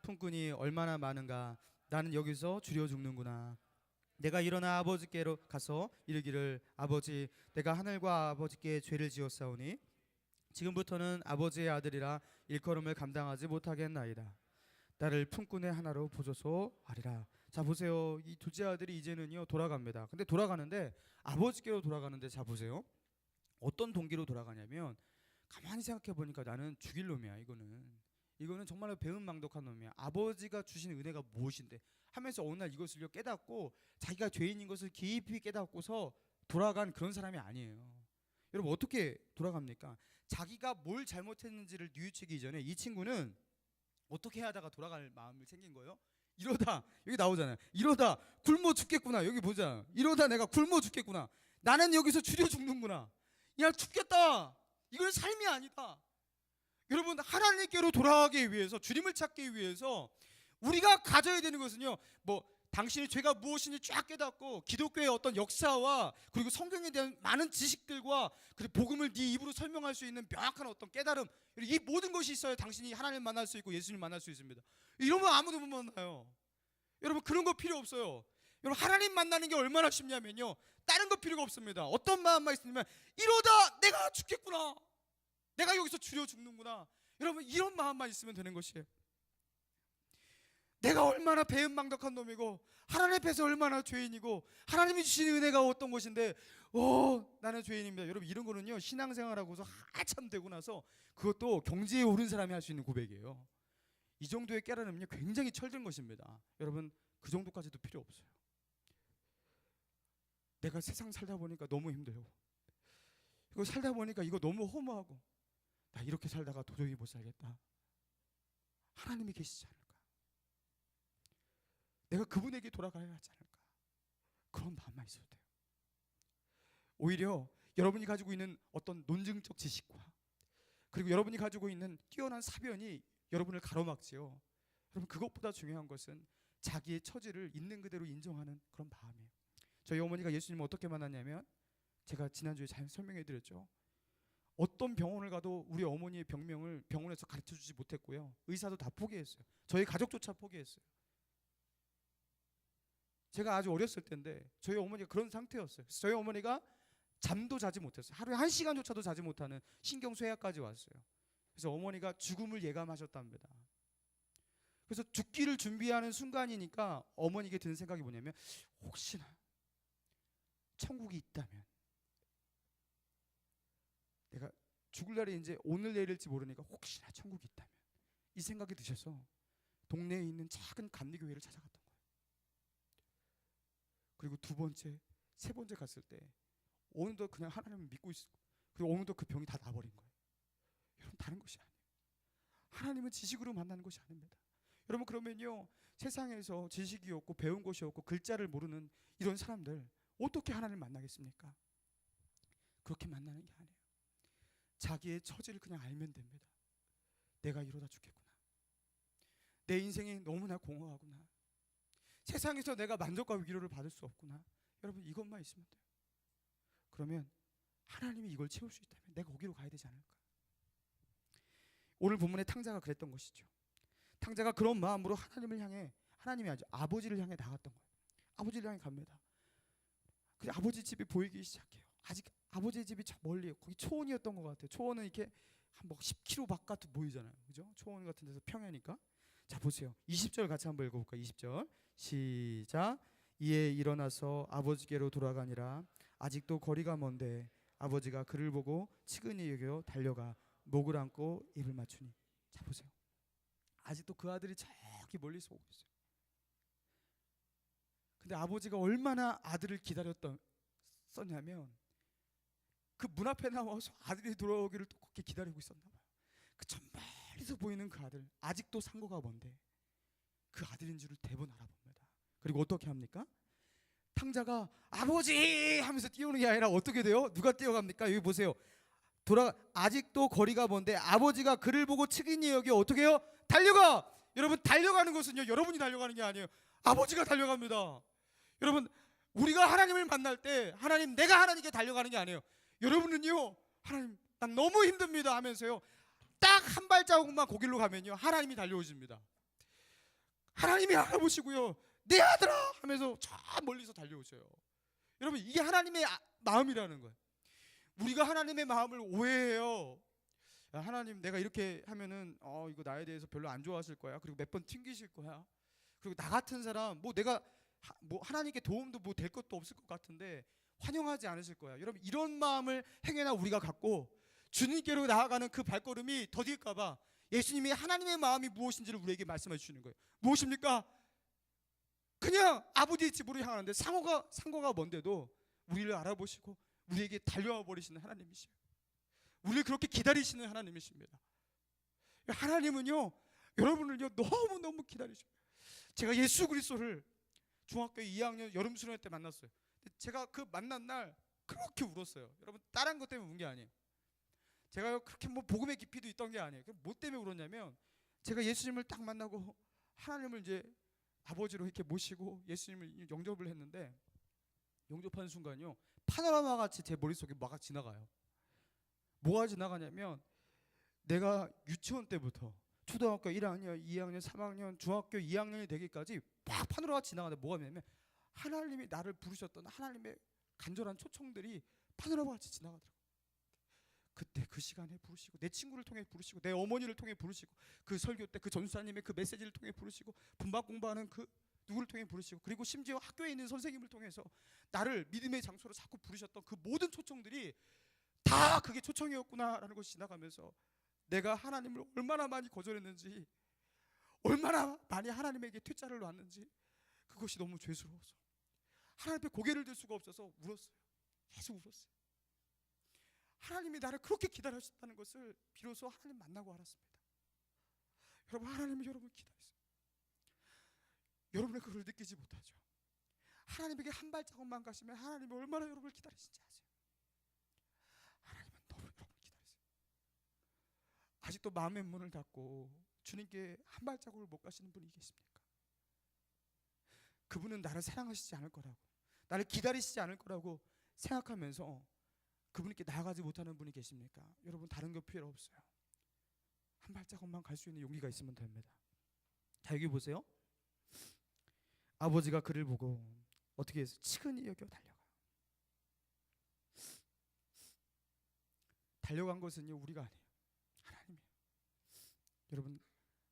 품꾼이 얼마나 많은가. 나는 여기서 줄여 죽는구나. 내가 일어나 아버지께로 가서 이르기를 아버지 내가 하늘과 아버지께 죄를 지었사오니 지금부터는 아버지의 아들이라 일컬음을 감당하지 못하겠나이다. 나를 품꾼의 하나로 보소서 하리라. 자 보세요. 이 둘째 아들이 이제는요 돌아갑니다. 근데 돌아가는데 아버지께로 돌아가는데 자 보세요. 어떤 동기로 돌아가냐면 가만히 생각해 보니까 나는 죽일 놈이야. 이거는 정말로 배은망덕한 놈이야. 아버지가 주신 은혜가 무엇인데 하면서 어느 날 이것을 깨닫고 자기가 죄인인 것을 깊이 깨닫고서 돌아간 그런 사람이 아니에요. 여러분 어떻게 돌아갑니까? 자기가 뭘 잘못했는지를 뉘우치기 이전에 이 친구는 어떻게 하다가 돌아갈 마음을 생긴 거예요? 이러다 여기 나오잖아요. 이러다 굶어 죽겠구나. 여기 보자. 이러다 내가 굶어 죽겠구나. 나는 여기서 줄여 죽는구나. 야 죽겠다. 이건 삶이 아니다. 여러분 하나님께로 돌아가기 위해서 주님을 찾기 위해서 우리가 가져야 되는 것은요 당신의 죄가 무엇인지 쫙 깨닫고 기독교의 어떤 역사와 그리고 성경에 대한 많은 지식들과 그리고 복음을 네 입으로 설명할 수 있는 명확한 어떤 깨달음, 이 모든 것이 있어야 당신이 하나님을 만날 수 있고 예수님을 만날 수 있습니다. 이러면 아무도 못 만나요. 여러분 그런 거 필요 없어요. 여러분 하나님 만나는 게 얼마나 쉽냐면요 다른 거 필요가 없습니다. 어떤 마음만 있으면 이러다 내가 죽겠구나, 내가 여기서 줄여 죽는구나. 여러분 이런 마음만 있으면 되는 것이에요. 내가 얼마나 배은망덕한 놈이고 하나님 앞에서 얼마나 죄인이고 하나님이 주신 은혜가 어떤 것인데 나는 죄인입니다. 여러분 이런 거는요 신앙생활하고서 한참 되고 나서 그것도 경지에 오른 사람이 할 수 있는 고백이에요. 이 정도의 깨달음은요 굉장히 철든 것입니다. 여러분 그 정도까지도 필요 없어요. 내가 세상 살다 보니까 너무 힘들고 이거 살다 보니까 이거 너무 허무하고 나 이렇게 살다가 도저히 못 살겠다. 하나님이 계시지 않을까? 내가 그분에게 돌아가야 하지 않을까? 그런 마음만 있어도 돼요. 오히려 여러분이 가지고 있는 어떤 논증적 지식과 그리고 여러분이 가지고 있는 뛰어난 사변이 여러분을 가로막지요. 여러분 그것보다 중요한 것은 자기의 처지를 있는 그대로 인정하는 그런 마음이에요. 저희 어머니가 예수님을 어떻게 만났냐면 제가 지난주에 잘 설명해 드렸죠. 어떤 병원을 가도 우리 어머니의 병명을 병원에서 가르쳐주지 못했고요. 의사도 다 포기했어요. 저희 가족조차 포기했어요. 제가 아주 어렸을 때인데 저희 어머니가 그런 상태였어요. 그래서 저희 어머니가 잠도 자지 못했어요. 하루에 1시간조차도 자지 못하는 신경쇠약까지 왔어요. 그래서 어머니가 죽음을 예감하셨답니다. 그래서 죽기를 준비하는 순간이니까 어머니에게 드는 생각이 뭐냐면 혹시나 천국이 있다면 내가 죽을 날이 이제 오늘 내일일지 모르니까 혹시나 천국이 있다면 이 생각이 드셔서 동네에 있는 작은 감리교회를 찾아갔던 거예요. 그리고 두 번째, 세 번째 갔을 때 어느덧 그냥 하나님을 믿고 있고 그리고 어느덧 그 병이 다 나버린 거예요. 여러분 다른 것이 아니에요. 하나님은 지식으로 만나는 것이 아닙니다. 여러분 그러면요 세상에서 지식이 없고 배운 것이 없고 글자를 모르는 이런 사람들 어떻게 하나님을 만나겠습니까? 그렇게 만나는 게 아니에요. 자기의 처지를 그냥 알면 됩니다. 내가 이러다 죽겠구나. 내 인생이 너무나 공허하구나. 세상에서 내가 만족과 위로를 받을 수 없구나. 여러분 이것만 있으면 돼요. 그러면 하나님이 이걸 채울 수 있다면 내가 거기로 가야 되지 않을까? 오늘 본문의 탕자가 그랬던 것이죠. 탕자가 그런 마음으로 하나님을 향해 하나님이 아니죠 아버지를 향해 나갔던 거예요. 아버지를 향해 갑니다. 그 아버지 집이 보이기 시작해요. 아직 아버지의 집이 저 멀리요. 거기 초원이었던 것 같아요. 초원은 이렇게 한 뭐 10km 바깥으로 보이잖아요. 그죠? 초원 같은 데서 평야니까. 자 보세요. 20절 같이 한번 읽어볼까요? 20절 시작. 이에 일어나서 아버지께로 돌아가니라. 아직도 거리가 먼데 아버지가 그를 보고 측은히 여겨 달려가 목을 안고 입을 맞추니. 자 보세요. 아직도 그 아들이 저기 멀리서 오고 있어요. 근데 아버지가 얼마나 아들을 기다렸었냐면 그 문 앞에 나와서 아들이 돌아오기를 또 그렇게 기다리고 있었나 봐요. 그 저 멀리서 보이는 그 아들 아직도 상고가 먼데 그 아들인 줄을 대번 알아봅니다. 그리고 어떻게 합니까? 탕자가 아버지 하면서 뛰어오는 게 아니라 어떻게 돼요? 누가 뛰어갑니까? 여기 보세요. 아직도 거리가 먼데 아버지가 그를 보고 측은히 여겨 어떻게 해요? 달려가! 여러분 달려가는 것은요 여러분이 달려가는 게 아니에요. 아버지가 달려갑니다. 여러분 우리가 하나님을 만날 때 하나님 내가 하나님께 달려가는 게 아니에요. 여러분은요 하나님 난 너무 힘듭니다 하면서요 딱 한 발자국만 거길로 가면요 하나님이 달려오십니다. 하나님이 알아보시고요 내 아들아 하면서 저 멀리서 달려오셔요. 여러분 이게 하나님의 마음이라는 거예요. 우리가 하나님의 마음을 오해해요. 야, 하나님 내가 이렇게 하면은 이거 나에 대해서 별로 안 좋아하실 거야. 그리고 몇 번 튕기실 거야. 그리고 나 같은 사람 뭐 내가 뭐 하나님께 도움도 뭐 될 것도 없을 것 같은데 환영하지 않으실 거야. 여러분 이런 마음을 행여나 우리가 갖고 주님께로 나아가는 그 발걸음이 더딜까 봐 예수님이 하나님의 마음이 무엇인지를 우리에게 말씀해 주시는 거예요. 무엇입니까? 그냥 아버지의 집으로 향하는데 상고가 먼데도 우리를 알아보시고 우리에게 달려와 버리시는 하나님이시에요. 우리를 그렇게 기다리시는 하나님이십니다. 하나님은요 여러분을요 너무너무 기다리십니다. 제가 예수 그리스도를 중학교 2학년 여름 수련회 때 만났어요. 제가 그 만난 날 그렇게 울었어요. 여러분 다른 것 때문에 운 게 아니에요. 제가 그렇게 뭐 복음의 깊이도 있던 게 아니에요. 뭐 때문에 울었냐면 제가 예수님을 딱 만나고 하나님을 이제 아버지로 이렇게 모시고 예수님을 영접을 했는데 영접하는 순간요 파노라마 같이 제 머릿속에 막 지나가요. 뭐가 지나가냐면 내가 유치원 때부터 초등학교 1학년, 2학년, 3학년, 중학교 2학년이 되기까지 막 파노라마가 지나가는데 뭐가 있냐면 하나님이 나를 부르셨던 하나님의 간절한 초청들이 파노라마 같이 지나가더라고요. 그때 그 시간에 부르시고 내 친구를 통해 부르시고 내 어머니를 통해 부르시고 그 설교 때 그 전수사님의 그 메시지를 통해 부르시고 분박 공부하는 그 누구를 통해 부르시고, 그리고 심지어 학교에 있는 선생님을 통해서 나를 믿음의 장소로 자꾸 부르셨던 그 모든 초청들이 다 그게 초청이었구나라는 것이 지나가면서 내가 하나님을 얼마나 많이 거절했는지, 얼마나 많이 하나님에게 퇴짜를 놨는지, 그것이 너무 죄스러워서 하나님 앞에 고개를 들 수가 없어서 울었어요. 계속 울었어요. 하나님이 나를 그렇게 기다리셨다는 것을 비로소 하나님 만나고 알았습니다. 여러분, 하나님이 여러분을 기다리세요. 여러분은 그걸 느끼지 못하죠. 하나님에게 한 발자국만 가시면 하나님이 얼마나 여러분을 기다리신지 아세요? 하나님은 너무 여러분을 기다리세요. 아직도 마음의 문을 닫고 주님께 한 발자국을 못 가시는 분이 계십니까? 그분은 나를 사랑하시지 않을 거라고, 나를 기다리시지 않을 거라고 생각하면서 그분께 나아가지 못하는 분이 계십니까? 여러분, 다른 거 필요 없어요. 한 발자국만 갈 수 있는 용기가 있으면 됩니다. 자, 여기 보세요. 아버지가 그를 보고 어떻게 해서 치근히 여겨 달려간 것은요, 우리가 아니에요. 하나님이에요. 여러분,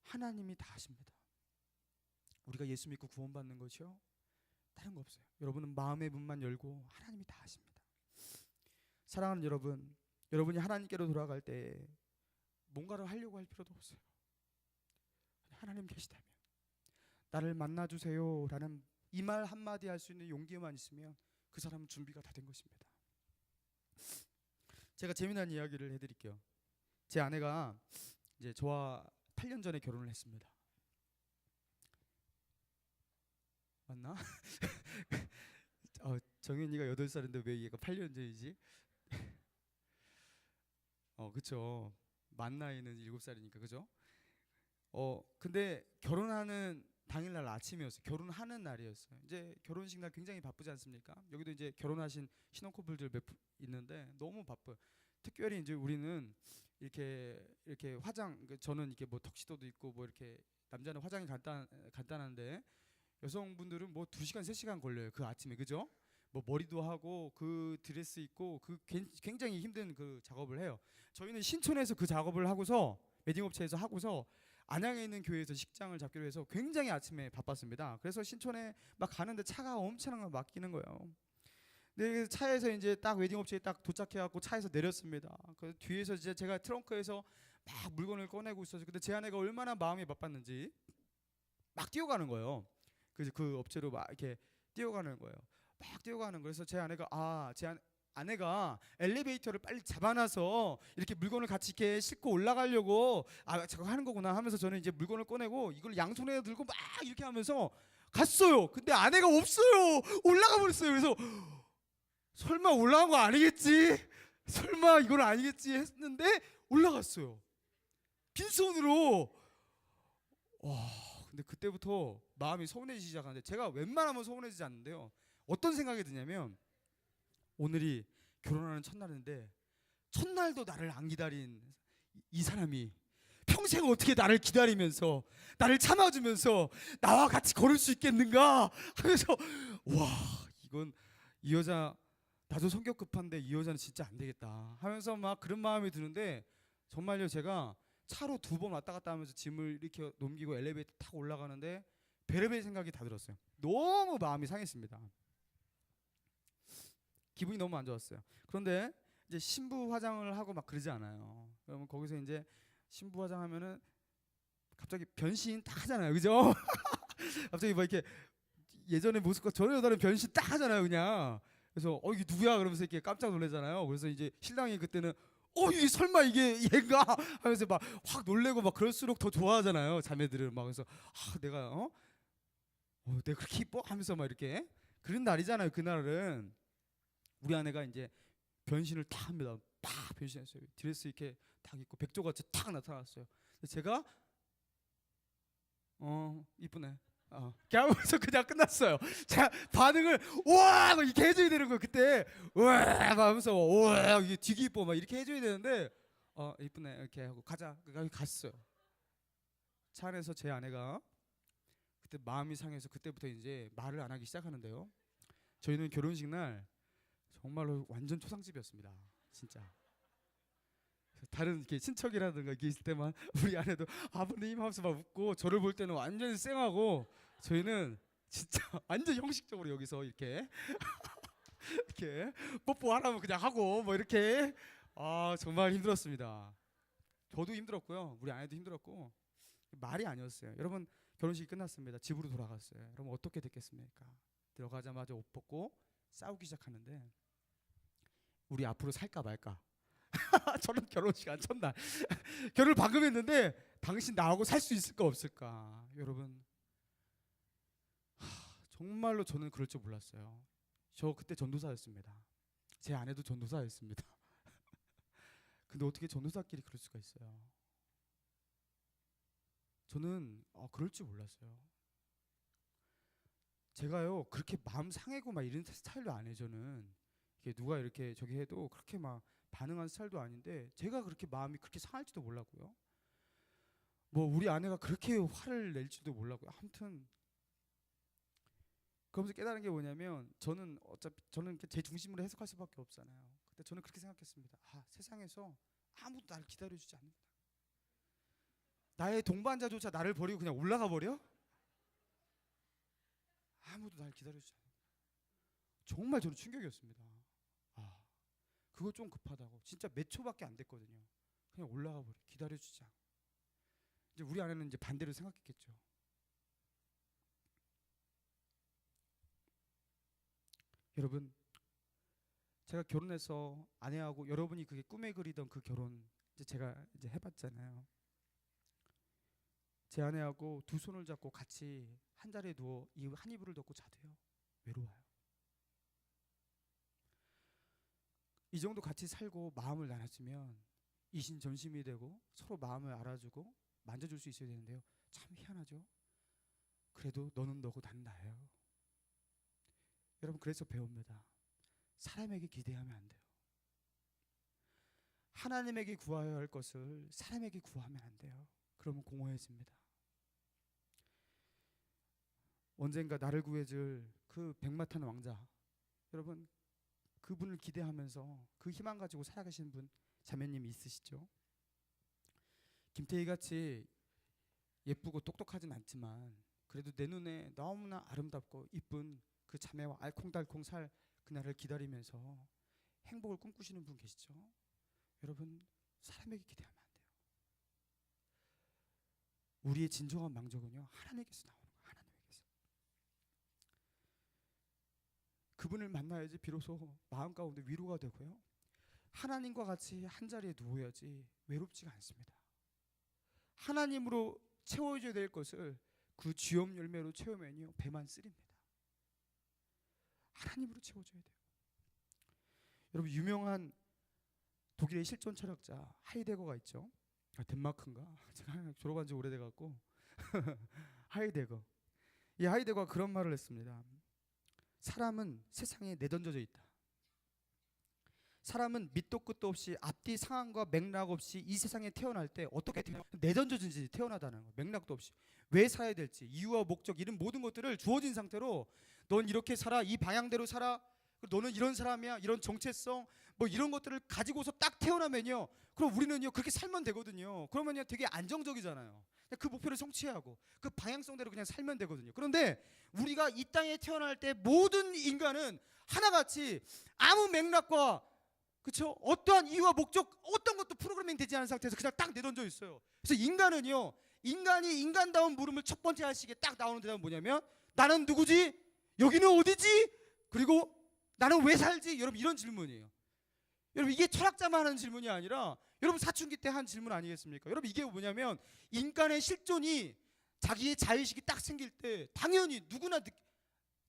하나님이 다 하십니다. 우리가 예수 믿고 구원받는 것이요, 다른 거 없어요. 여러분은 마음의 문만 열고 하나님이 다 하십니다. 사랑하는 여러분, 여러분이 하나님께로 돌아갈 때 뭔가를 하려고 할 필요도 없어요. 하나님 계시다면 나를 만나주세요 라는 이 말 한마디 할 수 있는 용기만 있으면 그 사람은 준비가 다 된 것입니다. 제가 재미난 이야기를 해드릴게요. 제 아내가 이제 저와 8년 전에 결혼을 했습니다. 맞나? 정현이가 8살인데 왜 얘가 8년 전이지? 그쵸. 만 나이는 7살이니까, 그죠? 근데 결혼하는 당일날 아침이었어요. 결혼하는 날이었어요. 이제 결혼식 날 굉장히 바쁘지 않습니까? 여기도 이제 결혼하신 신혼커플들 몇 분 있는데 너무 바빠요. 특별히 이제 우리는 이렇게 화장, 저는 이렇게 뭐 턱시도도 있고 뭐 이렇게, 남자는 화장이 간단한데 여성분들은 뭐 2시간 3시간 걸려요. 그 아침에, 그죠? 뭐 머리도 하고 그 드레스 입고 그 굉장히 힘든 그 작업을 해요. 저희는 신촌에서 그 작업을 하고서, 웨딩업체에서 하고서 안양에 있는 교회에서 식장을 잡기로 해서 굉장히 아침에 바빴습니다. 그래서 신촌에 막 가는데 차가 엄청나게 막히는 거예요. 근데 차에서 이제 딱 웨딩업체에 딱 도착해갖고 차에서 내렸습니다. 그 뒤에서 이제 제가 트렁크에서 막 물건을 꺼내고 있었어요. 근데 제 아내가 얼마나 마음이 바빴는지 막 뛰어가는 거예요. 그래서 그 업체로 막 이렇게 뛰어가는 거예요. 막 뛰어가는 거예요. 그래서 제 아내가 아내가 엘리베이터를 빨리 잡아놔서 이렇게 물건을 같이 이렇게 싣고 올라가려고 저거 하는 거구나 하면서 저는 이제 물건을 꺼내고 이걸 양손에 들고 막 이렇게 하면서 갔어요. 근데 아내가 없어요. 올라가 버렸어요. 그래서 설마 올라간 거 아니겠지? 설마 이건 아니겠지 했는데 올라갔어요. 빈손으로. 와, 근데 그때부터 마음이 서운해지기 시작하는데, 제가 웬만하면 서운해지지 않는데요, 어떤 생각이 드냐면, 오늘이 결혼하는 첫날인데 첫날도 나를 안 기다린 이 사람이 평생 어떻게 나를 기다리면서 나를 참아주면서 나와 같이 걸을 수 있겠는가 하면서, 와, 이건 이 여자, 나도 성격 급한데 이 여자는 진짜 안 되겠다 하면서 막 그런 마음이 드는데, 정말요, 제가 차로 2번 왔다 갔다 하면서 짐을 이렇게 넘기고 엘리베이터 타고 올라가는데 별의별 생각이 다 들었어요. 너무 마음이 상했습니다. 기분이 너무 안 좋았어요. 그런데 이제 신부 화장을 하고 막 그러지 않아요. 그러면 거기서 이제 신부 화장하면은 갑자기 변신 딱 하잖아요, 그죠? 갑자기 막 이렇게 예전의 모습과 전혀 다른 변신 딱 하잖아요, 그냥. 그래서 이게 누구야? 그러면서 이렇게 깜짝 놀라잖아요. 그래서 이제 신랑이 그때는 이게 설마 이게 얘가 하면서 막 확 놀래고 막 그럴수록 더 좋아하잖아요, 자매들은. 막 그래서 내가 내가 그렇게 이뻐 하면서 막 이렇게 그런 날이잖아요, 그날은. 우리 아내가 이제 변신을 딱 합니다. 딱 변신했어요. 드레스 이렇게 딱 입고 백조같이 딱 나타났어요. 제가 이쁘네. 이렇게 하면서 그냥 끝났어요. 제가 반응을 우와 이렇게 해줘야 되는 거예요. 그때 우와 하면서 우와 이게 되게 이뻐 막 이렇게 해줘야 되는데 이쁘네 이렇게 하고 가자. 갔어요. 차 안에서 제 아내가 그때 마음이 상해서 그때부터 이제 말을 안 하기 시작하는데요. 저희는 결혼식 날 정말로 완전 초상집이었습니다. 진짜. 다른 이렇게 친척이라든가 이게 있을 때만 우리 아내도 아버님 하면서 막 웃고, 저를 볼 때는 완전히 쌩하고, 저희는 진짜 완전 형식적으로 여기서 이렇게 이렇게 뽀뽀하라면 그냥 하고 뭐 이렇게 정말 힘들었습니다. 저도 힘들었고요. 우리 아내도 힘들었고 말이 아니었어요. 여러분 결혼식이 끝났습니다. 집으로 돌아갔어요. 여러분 어떻게 됐겠습니까? 들어가자마자 옷 벗고 싸우기 시작하는데 우리 앞으로 살까 말까. 저는 결혼식 안 첫날 결혼을 방금 했는데 당신 나하고 살 수 있을까 없을까. 여러분 정말로 저는 그럴 줄 몰랐어요. 저 그때 전도사였습니다. 제 아내도 전도사였습니다. 근데 어떻게 전도사끼리 그럴 수가 있어요? 저는 그럴 줄 몰랐어요. 제가요 그렇게 마음 상해고 막 이런 스타일도 아니에요. 저는 이게 누가 이렇게 저기 해도 그렇게 막 반응한 스타일도 아닌데 제가 그렇게 마음이 그렇게 상할지도 몰랐고요. 뭐 우리 아내가 그렇게 화를 낼지도 몰랐고요. 아무튼 그러면서 깨달은 게 뭐냐면 저는 어차피 저는 제 중심으로 해석할 수밖에 없잖아요. 근데 저는 그렇게 생각했습니다. 세상에서 아무도 나를 기다려주지 않는다. 나의 동반자조차 나를 버리고 그냥 올라가 버려? 아무도 나를 기다려주지 않는다. 정말 저는 충격이었습니다. 그거 좀 급하다고. 진짜 몇 초밖에 안 됐거든요. 그냥 올라가 버려. 기다려주지 않고. 이제 우리 아내는 이제 반대로 생각했겠죠. 여러분, 제가 결혼해서 아내하고 여러분이 그게 꿈에 그리던 그 결혼 이제 제가 이제 해봤잖아요. 제 아내하고 두 손을 잡고 같이 한 자리에 누워 한 이불을 덮고 자도요. 외로워요. 이 정도 같이 살고 마음을 나눴으면 이신전심이 되고 서로 마음을 알아주고 만져줄 수 있어야 되는데요. 참 희한하죠. 그래도 너는 너고 난 나예요. 여러분 그래서 배웁니다. 사람에게 기대하면 안 돼요. 하나님에게 구하여야 할 것을 사람에게 구하면 안 돼요. 그러면 공허해집니다. 언젠가 나를 구해줄 그 백마탄 왕자, 여러분 그분을 기대하면서 그 희망 가지고 살아가시는 분 자매님이 있으시죠? 김태희같이 예쁘고 똑똑하진 않지만 그래도 내 눈에 너무나 아름답고 이쁜 그 자매와 알콩달콩 살 그날을 기다리면서 행복을 꿈꾸시는 분 계시죠? 여러분 사람에게 기대하면 안 돼요. 우리의 진정한 망정은요 하나님께서 나오는 거예요. 하나님께서. 그분을 만나야지 비로소 마음 가운데 위로가 되고요. 하나님과 같이 한 자리에 누워야지 외롭지가 않습니다. 하나님으로 채워줘야 될 것을 그 쥐엄 열매로 채우면요 배만 쓰립니다. 하나님으로 채워줘야 돼요. 여러분 유명한 독일의 실존 철학자 하이데거가 있죠. 덴마크인가? 제가 졸업한 지 오래돼 갖고 하이데거. 이 하이데거가 그런 말을 했습니다. 사람은 세상에 내던져져 있다. 사람은 밑도 끝도 없이 앞뒤 상황과 맥락 없이 이 세상에 태어날 때 어떻게 내던져진지 태어나다는 거. 맥락도 없이 왜 살아야 될지 이유와 목적 이런 모든 것들을 주어진 상태로 넌 이렇게 살아 이 방향대로 살아 너는 이런 사람이야 이런 정체성 뭐 이런 것들을 가지고서 딱 태어나면요 그럼 우리는요 그렇게 살면 되거든요. 그러면요 되게 안정적이잖아요. 그 목표를 성취하고 그 방향성대로 그냥 살면 되거든요. 그런데 우리가 이 땅에 태어날 때 모든 인간은 하나같이 아무 맥락과 그렇죠? 어떠한 이유와 목적 어떤 것도 프로그래밍 되지 않은 상태에서 그냥 딱 내던져 있어요. 그래서 인간은요 인간이 인간다운 물음을 첫 번째 하시기에 딱 나오는 대답은 뭐냐면 나는 누구지? 여기는 어디지? 그리고 나는 왜 살지? 여러분 이런 질문이에요. 여러분 이게 철학자만 하는 질문이 아니라 여러분 사춘기 때 한 질문 아니겠습니까? 여러분 이게 뭐냐면 인간의 실존이 자기의 자의식이 딱 생길 때 당연히 누구나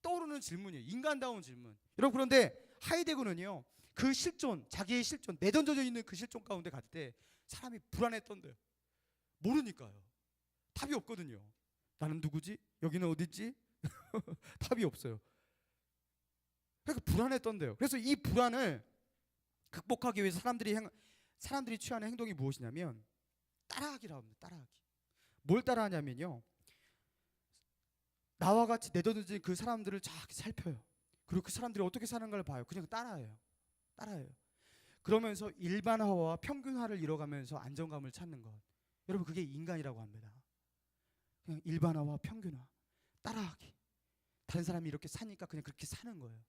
떠오르는 질문이에요. 인간다운 질문. 여러분 그런데 하이데거는요 그 실존 자기의 실존 내던져져 있는 그 실존 가운데 갈 때 사람이 불안했던데요. 모르니까요. 답이 없거든요. 나는 누구지? 여기는 어디지? 답이 없어요. 그러니까 불안했던데요. 그래서 이 불안을 극복하기 위해서 사람들이 취하는 행동이 무엇이냐면 따라하기라고 합니다. 따라하기. 뭘 따라하냐면요. 나와 같이 내던진 그 사람들을 쫙 살펴요. 그리고 그 사람들이 어떻게 사는가를 봐요. 그냥 따라해요. 그러면서 일반화와 평균화를 이뤄가면서 안정감을 찾는 것. 여러분 그게 인간이라고 합니다. 그냥 일반화와 평균화, 따라하기. 다른 사람이 이렇게 사니까 그냥 그렇게 사는 거예요.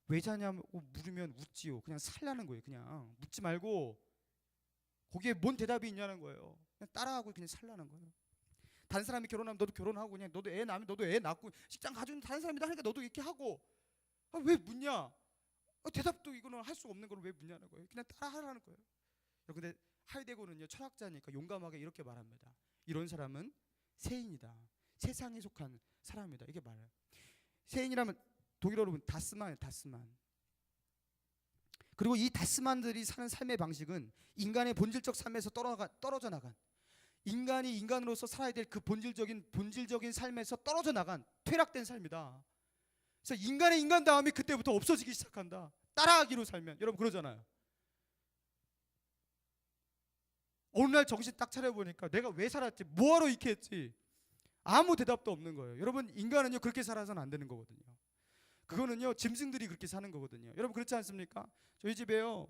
왜 자냐고 물으면 웃지요. 그냥 살라는 거예요. 그냥 묻지 말고 거기에 뭔 대답이 있냐는 거예요. 그냥 따라하고 그냥 살라는 거예요. 다른 사람이 결혼하면 너도 결혼하고, 그냥 너도 애 낳으면 너도 애 낳고, 직장 가지고 있는 다른 사람이다 하니까 너도 이렇게 하고. 왜 묻냐? 대답도 이거는 할 수 없는 걸 왜 묻냐는 거예요. 그냥 따라하라는 거예요. 근데 하이데거는요, 철학자니까 용감하게 이렇게 말합니다. 이런 사람은 세인이다. 세상에 속한 사람이다. 이게 말해요. 세인이라면 독일어로 보면 다스만이에요. 다스만. 그리고 이 다스만들이 사는 삶의 방식은 인간의 본질적 삶에서 떨어져 나간, 인간이 인간으로서 살아야 될 그 본질적인 삶에서 떨어져 나간 퇴락된 삶이다. 그래서 인간의 인간다움이 그때부터 없어지기 시작한다. 따라하기로 살면. 여러분 그러잖아요. 어느 날 정신 딱 차려보니까 내가 왜 살았지, 뭐하러 이렇게 했지, 아무 대답도 없는 거예요. 여러분 인간은요 그렇게 살아서는 안 되는 거거든요. 그거는요 짐승들이 그렇게 사는 거거든요. 여러분 그렇지 않습니까? 저희 집에요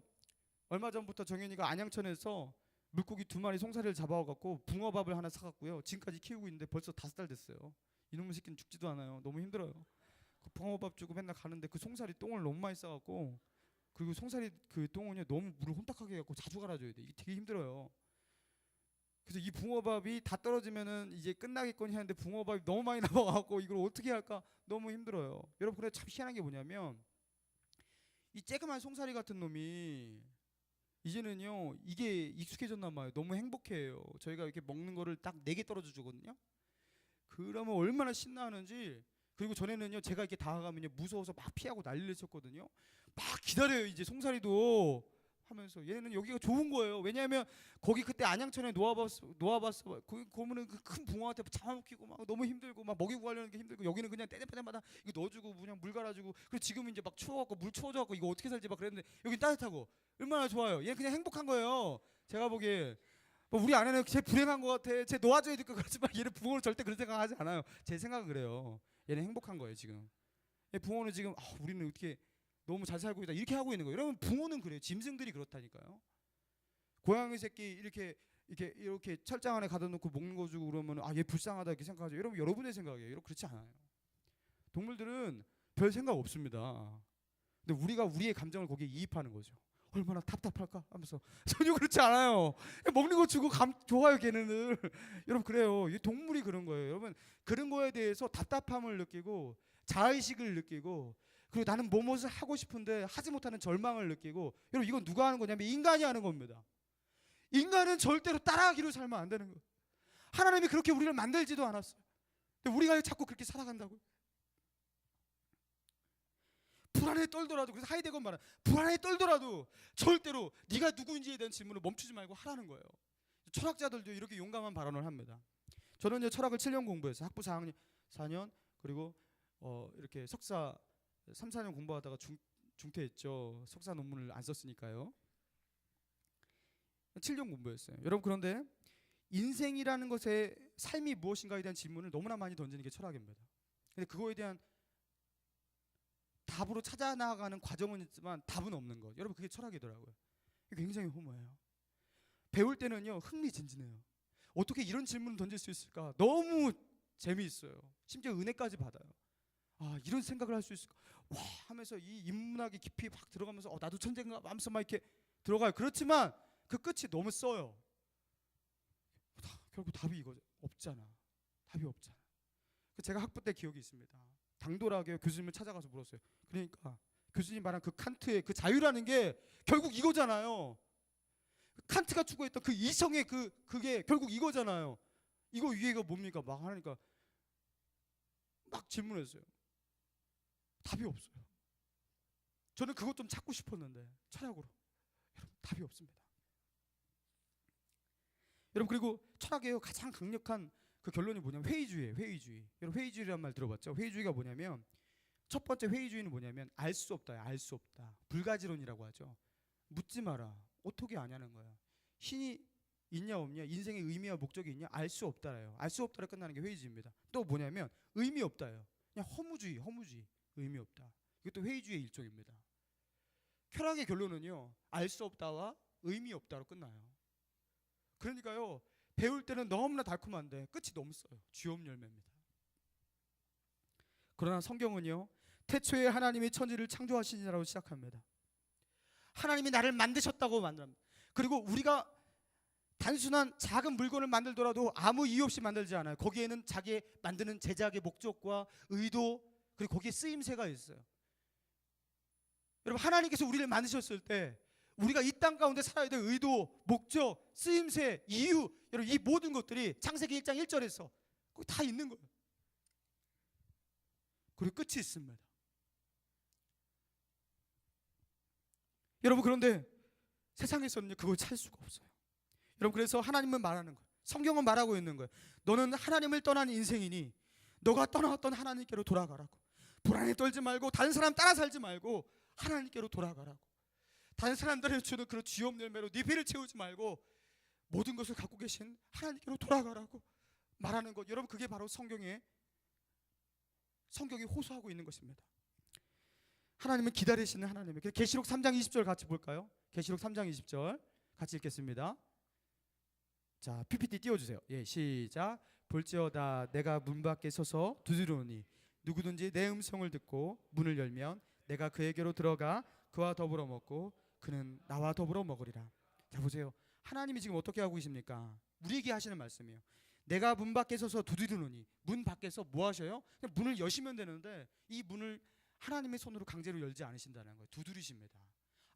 얼마 전부터 정현이가 안양천에서 물고기 2마리 송사리를 잡아와갖고 붕어밥을 하나 사갖고요 지금까지 키우고 있는데 벌써 5달 됐어요. 이놈의 새끼는 죽지도 않아요. 너무 힘들어요. 그 붕어밥 주고 맨날 가는데 그 송사리 똥을 너무 많이 싸갖고, 그리고 송사리 그 똥은요 너무 물을 혼탁하게 해갖고 자주 갈아줘야 돼. 이게 되게 힘들어요. 그래서 이 붕어밥이 다 떨어지면은 이제 끝나겠거니 하는데 붕어밥이 너무 많이 남아갖고 이걸 어떻게 할까 너무 힘들어요. 여러분 근데 참 희한한 게 뭐냐면, 이 쬐그만 송사리 같은 놈이 이제는요 이게 익숙해졌나 봐요. 너무 행복해요. 저희가 이렇게 먹는 거를 딱 4개 떨어져 주거든요. 그러면 얼마나 신나하는지. 그리고 전에는요 제가 이렇게 다가가면요 무서워서 막 피하고 난리를 쳤거든요. 막 기다려요. 이제 송사리도 하면서 얘는 여기가 좋은 거예요. 왜냐하면 거기 그때 안양천에 놓아봤어. 거기 보면은 그 큰 붕어한테 잡아먹히고 막 너무 힘들고 막 먹이고 가려는 게 힘들고, 여기는 그냥 때마다 이거 넣어주고 그냥 물 갈아주고. 그리고 지금은 이제 막 추워갖고 물 추워져갖고 이거 어떻게 살지 막 그랬는데 여긴 따뜻하고 얼마나 좋아요. 얘는 그냥 행복한 거예요. 제가 보기에 뭐 우리 아내는 쟤 불행한 것 같아, 쟤 놓아줘야 될 것 같지만 얘는 붕어는 절대 그런 생각하지 않아요. 제 생각은 그래요. 얘는 행복한 거예요 지금. 얘 붕어는 지금 우리는 어떻게 너무 잘 살고 있다 이렇게 하고 있는 거예요. 여러분 붕어는 그래요. 짐승들이 그렇다니까요. 고양이 새끼 이렇게 철장 안에 가둬 놓고 먹는 거 주고 그러면 얘 불쌍하다 이렇게 생각하죠. 여러분 여러분의 생각이에요. 여러분 그렇지 않아요. 동물들은 별 생각 없습니다. 근데 우리가 우리의 감정을 거기에 이입하는 거죠. 얼마나 답답할까 하면서. 전혀 그렇지 않아요. 먹는 거 주고 좋아요 걔네들. 여러분 그래요. 이 동물이 그런 거예요. 여러분 그런 거에 대해서 답답함을 느끼고 자의식을 느끼고, 그리고 나는 무엇을 하고 싶은데 하지 못하는 절망을 느끼고. 여러분 이건 누가 하는 거냐면 인간이 하는 겁니다. 인간은 절대로 따라하기로 살면 안 되는 거예요. 하나님이 그렇게 우리를 만들지도 않았어요. 근데 우리가 자꾸 그렇게 살아간다고요. 불안에 떨더라도, 그래서 하이데거는 말은 불안에 떨더라도 절대로 네가 누구인지에 대한 질문을 멈추지 말고 하라는 거예요. 철학자들도 이렇게 용감한 발언을 합니다. 저는 이제 철학을 7년 공부했어요. 학부 4년 그리고 이렇게 석사 3, 4년 공부하다가 중퇴했죠. 석사 논문을 안 썼으니까요. 7년 공부했어요. 여러분 그런데 인생이라는 것의 삶이 무엇인가에 대한 질문을 너무나 많이 던지는 게 철학입니다. 근데 그거에 대한 답으로 찾아 나가는 과정은 있지만 답은 없는 것. 여러분 그게 철학이더라고요. 굉장히 허무해요. 배울 때는요 흥미진진해요. 어떻게 이런 질문을 던질 수 있을까? 너무 재미있어요. 심지어 은혜까지 받아요. 이런 생각을 할 수 있을까? 와 하면서 이 인문학이 깊이 확 들어가면서 나도 천재인가 하면서 막 이렇게 들어가요. 그렇지만 그 끝이 너무 써요. 결국 답이 이거죠. 없잖아. 답이 없잖아. 제가 학부 때 기억이 있습니다. 당돌하게 교수님을 찾아가서 물었어요. 그러니까 교수님 말한 그 칸트의 그 자유라는 게 결국 이거잖아요. 칸트가 추구했던 그 이성의 그게 결국 이거잖아요. 이거 위에가 뭡니까? 막 하니까 막 질문했어요. 답이 없어요. 저는 그것 좀 찾고 싶었는데 철학으로. 여러분 답이 없습니다. 여러분 그리고 철학의 가장 강력한 그 결론이 뭐냐면 회의주의예요. 회의주의. 여러분 회의주의라는 말 들어봤죠? 회의주의가 뭐냐면, 첫 번째 회의주의는 뭐냐면 알 수 없다. 알 수 없다. 불가지론이라고 하죠. 묻지 마라. 어떻게 아냐는 거야. 신이 있냐 없냐, 인생의 의미와 목적이 있냐, 알 수 없다예요. 알 수 없다로 끝나는 게 회의주의입니다. 또 뭐냐면 의미 없다예요. 그냥 허무주의. 의미 없다. 이것도 회의주의의 일종입니다. 철학의 결론은요 알 수 없다와 의미 없다로 끝나요. 그러니까요 배울 때는 너무나 달콤한데 끝이 너무 써요. 쥐업 열매입니다. 그러나 성경은요, 태초에 하나님이 천지를 창조하시니라고 시작합니다. 하나님이 나를 만드셨다고 만듭니다. 그리고 우리가 단순한 작은 물건을 만들더라도 아무 이유 없이 만들지 않아요. 거기에는 자기의 만드는 제작의 목적과 의도, 그리고 거기에 쓰임새가 있어요. 여러분, 하나님께서 우리를 만드셨을 때 우리가 이 땅 가운데 살아야 될 의도, 목적, 쓰임새, 이유, 여러분 이 모든 것들이 창세기 1장 1절에서 거기 다 있는 거예요. 그리고 끝이 있습니다. 여러분, 그런데 세상에서는 그걸 찾을 수가 없어요. 여러분, 그래서 하나님은 말하는 거예요. 성경은 말하고 있는 거예요. 너는 하나님을 떠난 인생이니 너가 떠나왔던 하나님께로 돌아가라고. 불안에 떨지 말고 다른 사람 따라 살지 말고 하나님께로 돌아가라고. 다른 사람들이 주는 그런 쥐없는 열매로 네 배를 채우지 말고 모든 것을 갖고 계신 하나님께로 돌아가라고 말하는 것. 여러분, 그게 바로 성경이 호소하고 있는 것입니다. 하나님은 기다리시는 하나님이에요. 계시록 3장 20절 같이 볼까요? 계시록 3장 20절 같이 읽겠습니다. 자, PPT 띄워주세요. 예, 시작. 볼지어다 내가 문 밖에 서서 두드리노니 누구든지 내 음성을 듣고 문을 열면 내가 그에게로 들어가 그와 더불어 먹고 그는 나와 더불어 먹으리라. 자, 보세요. 하나님이 지금 어떻게 하고 계십니까? 우리에게 하시는 말씀이에요. 내가 문 밖에 서서 두드리노니. 문 밖에서 뭐 하셔요? 그냥 문을 여시면 되는데 이 문을 하나님의 손으로 강제로 열지 않으신다는 거예요. 두드리십니다.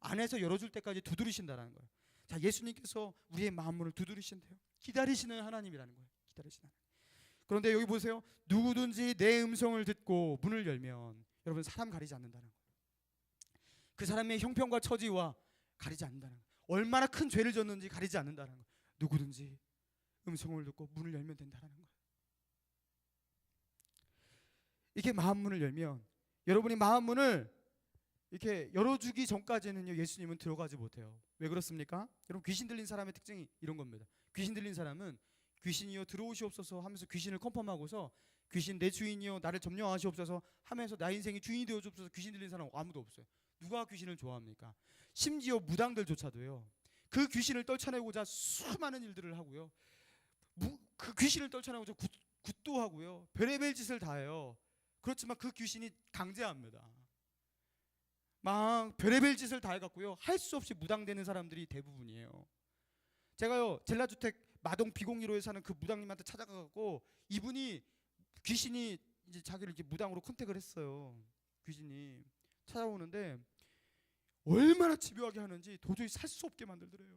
안에서 열어줄 때까지 두드리신다는 거예요. 자, 예수님께서 우리의 마음문을 두드리신대요. 기다리시는 하나님이라는 거예요. 기다리시는 하나님. 그런데 여기 보세요. 누구든지 내 음성을 듣고 문을 열면, 여러분, 사람 가리지 않는다는 거예요. 그 사람의 형편과 처지와 가리지 않는다는 거예요. 얼마나 큰 죄를 졌는지 가리지 않는다는 거예요. 누구든지 음성을 듣고 문을 열면 된다는 거예요. 이렇게 마음문을 열면, 여러분이 마음문을 이렇게 열어주기 전까지는요, 예수님은 들어가지 못해요. 왜 그렇습니까? 여러분, 귀신 들린 사람의 특징이 이런 겁니다. 귀신 들린 사람은 귀신이여 들어오시옵소서 하면서 귀신을 컨펌하고서 귀신 내 주인이여 나를 점령하시옵소서 하면서 나 인생의 주인이 되어주옵소서. 귀신 들린 사람 아무도 없어요. 누가 귀신을 좋아합니까? 심지어 무당들조차도요, 그 귀신을 떨쳐내고자 수많은 일들을 하고요, 그 귀신을 떨쳐내고자 굿도 하고요, 별의별 짓을 다 해요. 그렇지만 그 귀신이 강제합니다. 막 별의별 짓을 다 해갖고요, 할 수 없이 무당되는 사람들이 대부분이에요. 제가요, 젤라주택 마동 비공리로에 사는 그 무당님한테 찾아가고, 이분이 귀신이 이제 자기를 이렇게 무당으로 컨택을 했어요. 귀신이 찾아오는데 얼마나 집요하게 하는지 도저히 살 수 없게 만들더래요.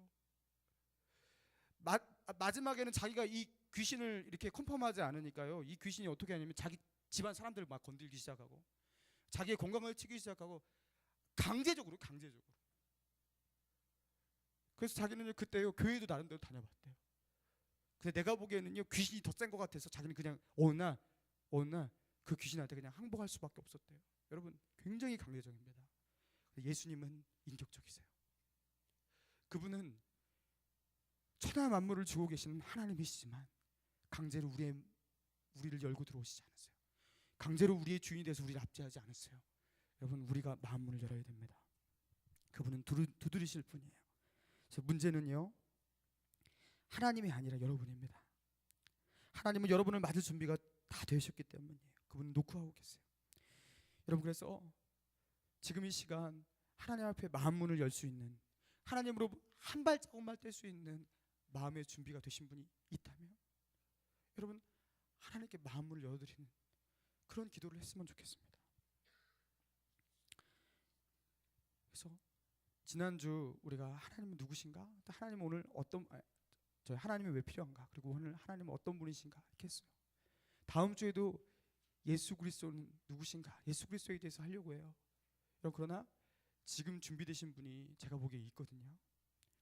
마지막에는 자기가 이 귀신을 이렇게 컨펌하지 않으니까요, 이 귀신이 어떻게 하냐면 자기 집안 사람들을 막 건들기 시작하고 자기의 건강을 치기 시작하고 강제적으로. 그래서 자기는 그때요, 교회도 나름대로 다녀봤대요. 근데 내가 보기에는요, 귀신이 더 센 것 같아서 자기는 그냥 어느 날 그 귀신한테 그냥 항복할 수밖에 없었대요. 여러분, 굉장히 강제적입니다. 예수님은 인격적이세요. 그분은 천하 만물을 주고 계시는 하나님이시지만 강제로 우리를 열고 들어오시지 않았어요. 강제로 우리의 주인이 돼서 우리를 압제하지 않았어요. 여러분, 우리가 마음문을 열어야 됩니다. 그분은 두드리실 분이에요. 그래서 문제는요, 하나님이 아니라 여러분입니다. 하나님은 여러분을 맞을 준비가 다 되셨기 때문이에요. 그분은 노크하고 계세요. 여러분, 그래서 지금 이 시간 하나님 앞에 마음문을 열 수 있는, 하나님으로 한 발자국만 뗄 수 있는 마음의 준비가 되신 분이 있다면 여러분, 하나님께 마음문을 열어드리는 그런 기도를 했으면 좋겠습니다. 그래서 지난주 우리가 하나님은 누구신가? 하나님은 오늘 하나님이 왜 필요한가? 그리고 오늘 하나님은 어떤 분이신가? 이렇게 했어요. 다음 주에도 예수 그리스도는 누구신가? 예수 그리스도에 대해서 하려고 해요. 여러분, 그러나 지금 준비되신 분이 제가 보기에 있거든요.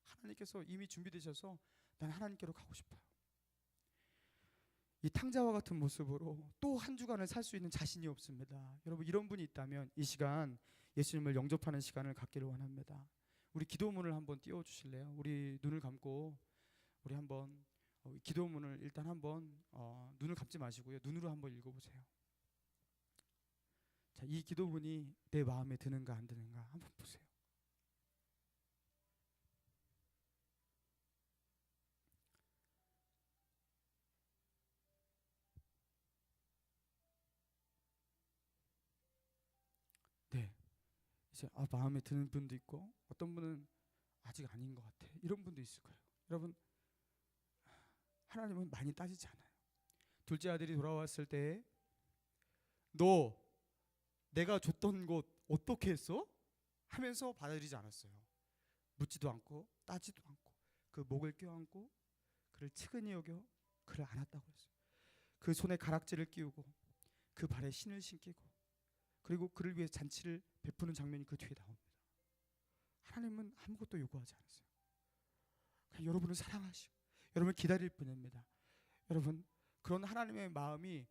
하나님께서 이미 준비되셔서 난 하나님께로 가고 싶어요. 이 탕자와 같은 모습으로 또 한 주간을 살 수 있는 자신이 없습니다. 여러분, 이런 분이 있다면 이 시간 예수님을 영접하는 시간을 갖기를 원합니다. 우리 기도문을 한번 띄워주실래요? 우리 눈을 감고 우리 한번 기도문을 일단 한번 눈을 감지 마시고요, 눈으로 한번 읽어보세요. 자, 이 기도문이 내 마음에 드는가 안 드는가 한번 보세요. 이제 마음에 드는 분도 있고 어떤 분은 아직 아닌 것 같아 이런 분도 있을 거예요. 여러분 하나님은 많이 따지지 않아요. 둘째 아들이 돌아왔을 때 너 내가 줬던 것 어떻게 했어? 하면서 받아들이지 않았어요. 묻지도 않고 따지도 않고 그 목을 껴안고 그를 측은히 여겨 그를 안았다고 했어요. 그 손에 가락지를 끼우고 그 발에 신을 신기고 그리고 그를 위해 잔치를 베푸는 장면이 그 뒤에 나옵니다. 하나님은 아무것도 요구하지 않았어요. 그냥 여러분을 사랑하시고 여러분을 기다릴 뿐입니다. 여러분 그런 하나님의 마음이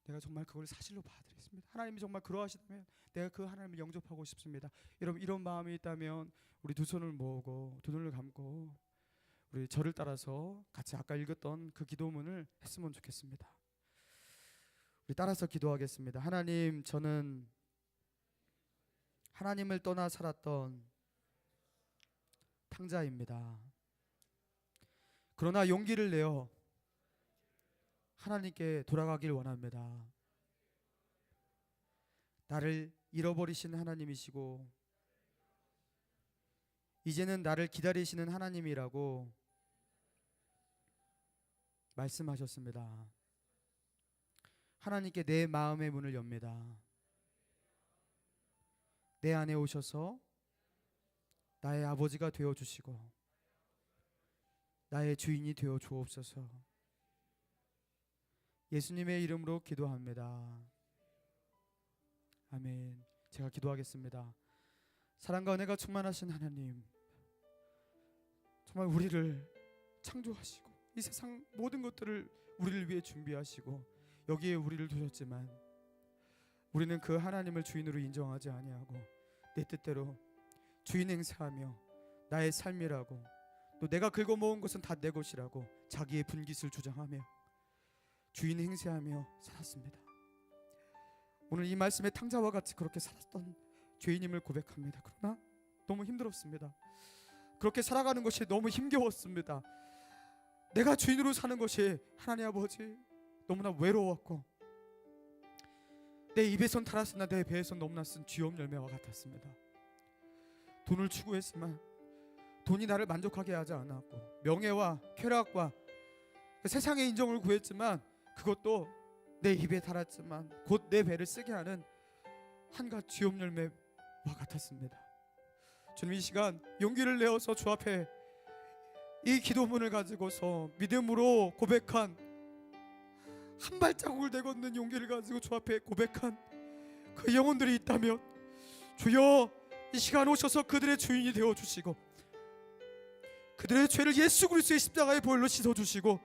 내가 정말 그걸 사실로 받아들였습니다. 하나님이 정말 그러하시다면 내가 그 하나님을 영접하고 싶습니다. 여러분 이런 마음이 있다면 우리 두 손을 모으고 두 눈을 감고 우리 저를 따라서 같이 아까 읽었던 그 기도문을 했으면 좋겠습니다. 우리 따라서 기도하겠습니다. 하나님, 저는 하나님을 떠나 살았던 탕자입니다. 그러나 용기를 내어 하나님께 돌아가길 원합니다. 나를 잃어버리신 하나님이시고 이제는 나를 기다리시는 하나님이라고 말씀하셨습니다. 하나님께 내 마음의 문을 엽니다. 내 안에 오셔서 나의 아버지가 되어주시고 나의 주인이 되어 주옵소서. 예수님의 이름으로 기도합니다. 아멘. 제가 기도하겠습니다. 사랑과 은혜가 충만하신 하나님, 정말 우리를 창조하시고 이 세상 모든 것들을 우리를 위해 준비하시고 여기에 우리를 두셨지만 우리는 그 하나님을 주인으로 인정하지 아니하고 내 뜻대로 주인 행세하며 나의 삶이라고 또 내가 긁어 모은 것은 다 내 것이라고 자기의 분깃을 주장하며 주인 행세하며 살았습니다. 오늘 이 말씀의 탕자와 같이 그렇게 살았던 죄인임을 고백합니다. 그러나 너무 힘들었습니다. 그렇게 살아가는 것이 너무 힘겨웠습니다. 내가 주인으로 사는 것이 하나님 아버지 너무나 외로웠고 내 입에선 달았으나 내 배에선 너무나 쓴 쥐염 열매와 같았습니다. 돈을 추구했지만 돈이 나를 만족하게 하지 않았고 명예와 쾌락과 세상의 인정을 구했지만 그것도 내 입에 달았지만 곧 내 배를 쓰게 하는 한갓 쥐염 열매와 같았습니다. 주님, 이 시간 용기를 내어서 주 앞에 이 기도문을 가지고서 믿음으로 고백한 한 발자국을 내걷는 용기를 가지고 주 앞에 고백한 그 영혼들이 있다면 주여 이 시간 오셔서 그들의 주인이 되어주시고 그들의 죄를 예수 그리스도의 십자가의 보혈로 씻어주시고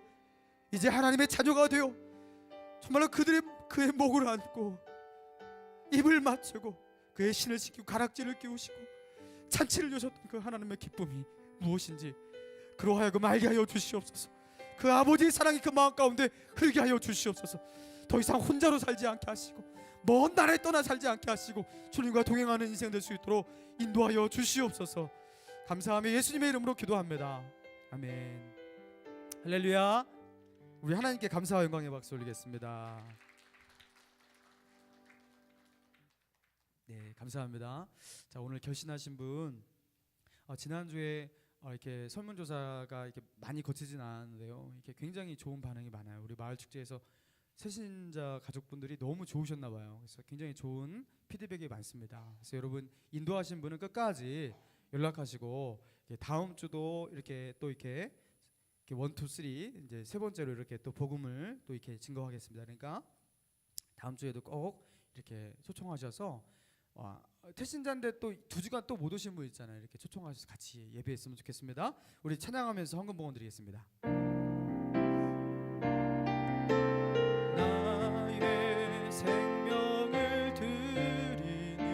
이제 하나님의 자녀가 되어 정말로 그의 목을 안고 입을 맞추고 그의 신을 씻기고 가락지를 끼우시고 잔치를 여셨던 그 하나님의 기쁨이 무엇인지 그러하여금 알게 하여 주시옵소서. 그 아버지의 사랑이 그 마음 가운데 흘게 하여 주시옵소서. 더 이상 혼자로 살지 않게 하시고 먼 나라에 떠나 살지 않게 하시고 주님과 동행하는 인생 될 수 있도록 인도하여 주시옵소서. 감사하며 예수님의 이름으로 기도합니다. 아멘. 할렐루야. 우리 하나님께 감사와 영광의 박수 올리겠습니다. 네, 감사합니다. 자, 오늘 결신하신 분 지난주에 이렇게 설문조사가 이렇게 많이 거치진 않았는데요. 이렇게 굉장히 좋은 반응이 많아요. 우리 마을 축제에서 새신자 가족분들이 너무 좋으셨나 봐요. 그래서 굉장히 좋은 피드백이 많습니다. 그래서 여러분 인도하신 분은 끝까지 연락하시고 다음 주도 이렇게 또 이렇게 1, 2, 3 이제 세 번째로 이렇게 또 복음을 또 이렇게 증거하겠습니다. 그러니까 다음 주에도 꼭 이렇게 초청하셔서 태신자인데 또 2주간 또 못 오신 분 있잖아요. 이렇게 초청하셔서 같이 예배했으면 좋겠습니다. 우리 찬양하면서 헌금봉헌 드리겠습니다. 나의 생명을 드리니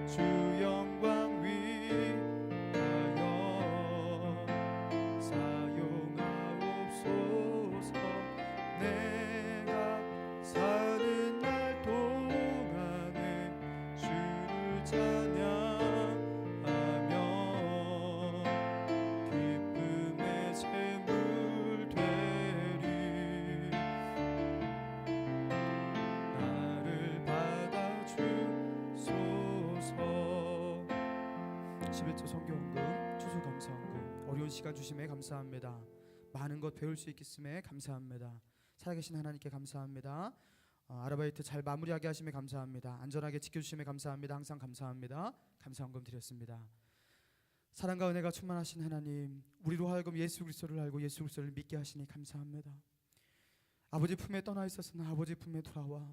주 영광 위하여 사용하옵소서. 내가 사는 날 동안에 주를 찬양하며 기쁨의 제물 같이 성교헌금, 추수감사헌금, 어려운 시간 주심에 감사합니다. 많은 것 배울 수 있겠음에 감사합니다. 살아계신 하나님께 감사합니다. 아르바이트 잘 마무리하게 하심에 감사합니다. 안전하게 지켜주심에 감사합니다. 항상 감사합니다. 감사헌금 드렸습니다. 사랑과 은혜가 충만하신 하나님, 우리로 하여금 예수 그리스도를 알고 예수 그리스도를 믿게 하시니 감사합니다. 아버지 품에 떠나 있었으나 아버지 품에 돌아와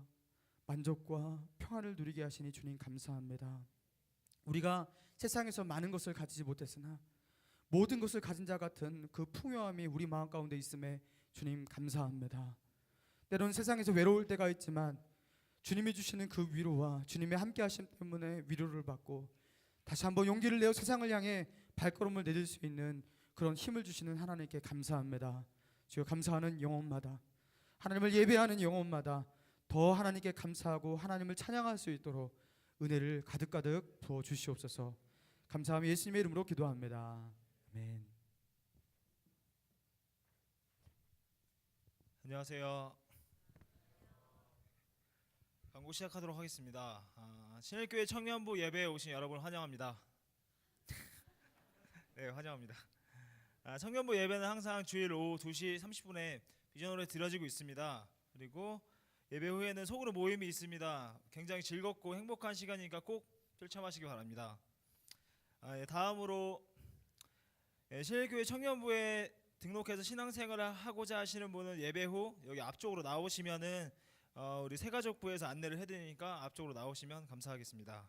만족과 평안을 누리게 하시니 주님 감사합니다. 우리가 세상에서 많은 것을 가지지 못했으나 모든 것을 가진 자 같은 그 풍요함이 우리 마음 가운데 있음에 주님 감사합니다. 때로는 세상에서 외로울 때가 있지만 주님이 주시는 그 위로와 주님의 함께 하심 때문에 위로를 받고 다시 한번 용기를 내어 세상을 향해 발걸음을 내딜 수 있는 그런 힘을 주시는 하나님께 감사합니다. 주여, 감사하는 영혼마다, 하나님을 예배하는 영혼마다 더 하나님께 감사하고 하나님을 찬양할 수 있도록 은혜를 가득가득 부어 주시옵소서. 감사하며 예수님의 이름으로 기도합니다. 아멘. 안녕하세요. 광고 시작하도록 하겠습니다. 신일교회 청년부 예배에 오신 여러분 환영합니다. 네, 환영합니다. 청년부 예배는 항상 주일 오후 2시 30분에 비전홀에 드려지고 있습니다. 그리고 예배 후에는 소그룹 모임이 있습니다. 굉장히 즐겁고 행복한 시간이니까 꼭 실천하시기 바랍니다. 다음으로 신일교회 청년부에 등록해서 신앙생활을 하고자 하시는 분은 예배 후 여기 앞쪽으로 나오시면은 우리 새가족부에서 안내를 해드리니까 앞쪽으로 나오시면 감사하겠습니다.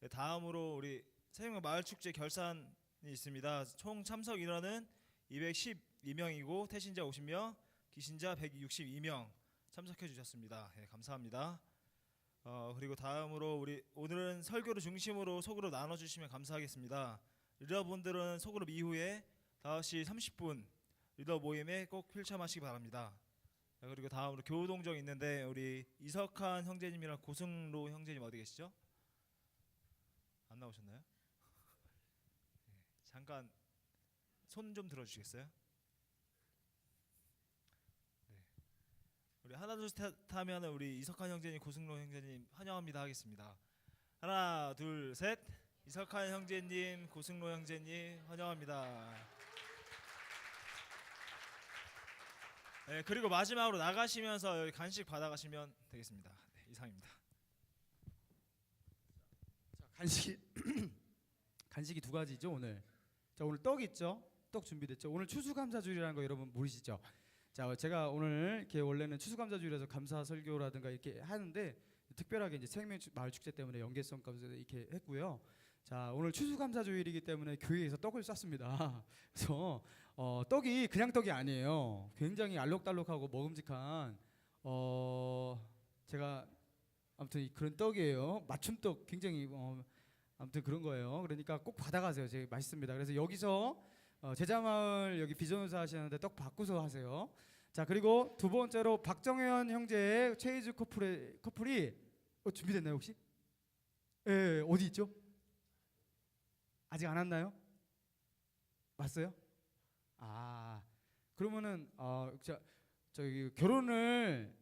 다음으로 우리 새생명 마을축제 결산이 있습니다. 총 참석 인원은 212명이고 태신자 50명, 기신자 162명 참석해 주셨습니다. 감사합니다. 그리고 다음으로 우리 오늘은 설교를 중심으로 소그룹 나눠주시면 감사하겠습니다. 리더분들은 소그룹 이후에 5시 30분 리더 모임에 꼭 필참하시기 바랍니다. 그리고 다음으로 교우동정 있는데 우리 이석한 형제님이랑 고승로 형제님 어디 계시죠? 안 나오셨나요? 잠깐 손 좀 들어주시겠어요? 네. 우리 하나 둘 셋 하면 우리 이석한 형제님, 고승로 형제님 환영합니다 하겠습니다. 하나 둘 셋. 이석한 형제님, 고승로 형제님 환영합니다. 네, 그리고 마지막으로 나가시면서 여기 간식 받아가시면 되겠습니다. 네, 이상입니다. 자, 간식이 두 가지죠 오늘. 자, 오늘 떡 있죠? 떡 준비됐죠? 오늘 추수감사주일이라는 거 여러분 모르시죠? 자, 제가 오늘 이렇게 원래는 추수감사주일에서 감사 설교라든가 이렇게 하는데 특별하게 이제 생명 마을 축제 때문에 연계성 가지고 이렇게 했고요. 자, 오늘 추수감사주일이기 때문에 교회에서 떡을 쐈습니다. 그래서 떡이 그냥 떡이 아니에요. 굉장히 알록달록하고 먹음직한 제가 아무튼 그런 떡이에요. 맞춤떡 굉장히 아무튼 그런 거예요. 그러니까 꼭 받아가세요. 되게 맛있습니다. 그래서 여기서 제자마을 여기 비전호사 하시는데 떡 바꾸서 하세요. 자, 그리고 두 번째로 박정현 형제의 체이즈 커플이 준비됐나요 혹시? 예, 어디 있죠? 아직 안 왔나요? 왔어요? 그러면은 저기 결혼을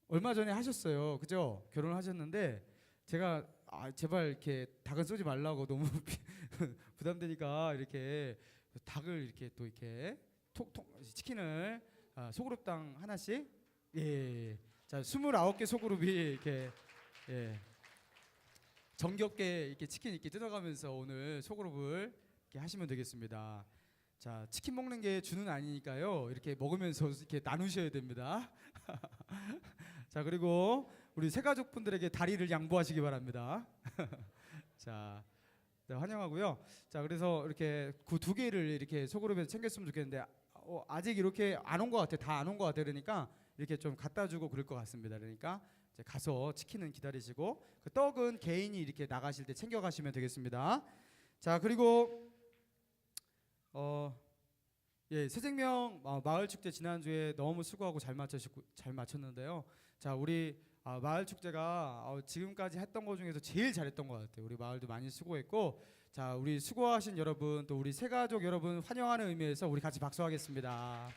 얼마 전에 하셨어요, 그죠? 결혼을 하셨는데 제가 제발 이렇게 닭은 쏘지 말라고 너무 부담되니까 이렇게 닭을 이렇게 또 이렇게 치킨을 소그룹당 하나씩 자 29개 소그룹이 이렇게 정겹게 이렇게 치킨 이렇게 뜯어가면서 오늘 소그룹을 이렇게 하시면 되겠습니다. 자, 치킨 먹는 게 주는 아니니까요. 이렇게 먹으면서 이렇게 나누셔야 됩니다. 자, 그리고 우리 새가족분들에게 다리를 양보하시기 바랍니다. 자, 네, 환영하고요. 자, 그래서 이렇게 그 두 개를 이렇게 소그룹에서 챙겼으면 좋겠는데 아직 이렇게 안 온 것 같아. 다 안 온 것 같아. 그러니까 이렇게 좀 갖다 주고 그럴 것 같습니다. 그러니까 이제 가서 치킨은 기다리시고 그 떡은 개인이 이렇게 나가실 때 챙겨 가시면 되겠습니다. 자, 그리고 새생명 마을 축제 지난주에 너무 수고하고 잘 마쳤는데요. 자, 우리 마을 축제가 지금까지 했던 것 중에서 제일 잘했던 것 같아요. 우리 마을도 많이 수고했고, 자, 우리 수고하신 여러분, 또 우리 새가족 여러분 환영하는 의미에서 우리 같이 박수하겠습니다.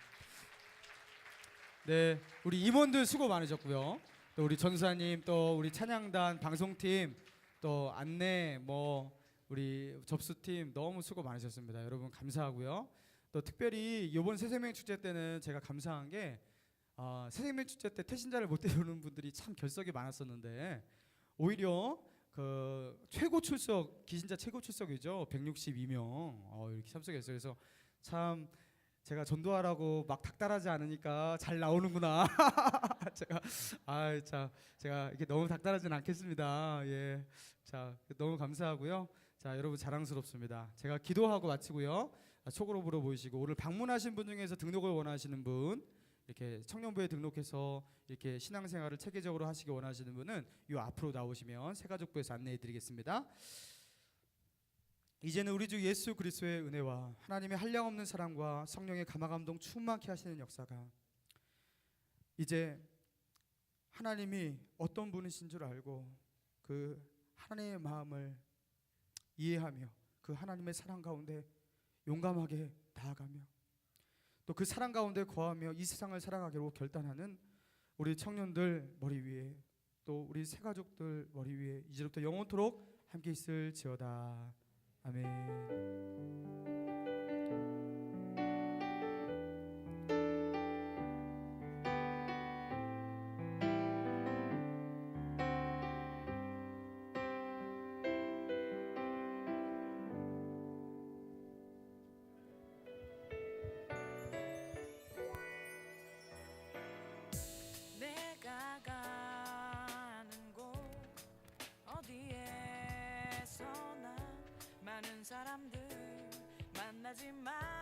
네, 우리 임원들 수고 많으셨고요. 또 우리 전사님, 또 우리 찬양단 방송팀, 또 안내 우리 접수팀 너무 수고 많으셨습니다. 여러분 감사하고요. 또 특별히 이번 새생명 축제 때는 제가 감사한 게 새생명 축제 때 태신자를 못 데려오는 분들이 참 결석이 많았었는데 오히려 그 최고 출석 기신자 최고 출석이죠. 162명 이렇게 참석했어요. 그래서 참 제가 전도하라고 막 닥달하지 않으니까 잘 나오는구나. 제가 이렇게 너무 닥달하진 않겠습니다. 예, 자 너무 감사하고요. 자 여러분 자랑스럽습니다. 제가 기도하고 마치고요. 초그룹으로 모이시고 오늘 방문하신 분 중에서 등록을 원하시는 분, 이렇게 청년부에 등록해서 이렇게 신앙생활을 체계적으로 하시기 원하시는 분은 이 앞으로 나오시면 새가족부에서 안내해드리겠습니다. 이제는 우리 주 예수 그리스도의 은혜와 하나님의 한량없는 사랑과 성령의 감화감동 충만케 하시는 역사가 이제 하나님이 어떤 분이신 줄 알고 그 하나님의 마음을 이해하며 그 하나님의 사랑 가운데 용감하게 나아가며 또 그 사랑 가운데 거하며 이 세상을 살아가기로 결단하는 우리 청년들 머리 위에 또 우리 새가족들 머리 위에 이제부터 영원토록 함께 있을지어다. 아멘. 내가 가는 곳 어디에서나 많은 사람들 만나지만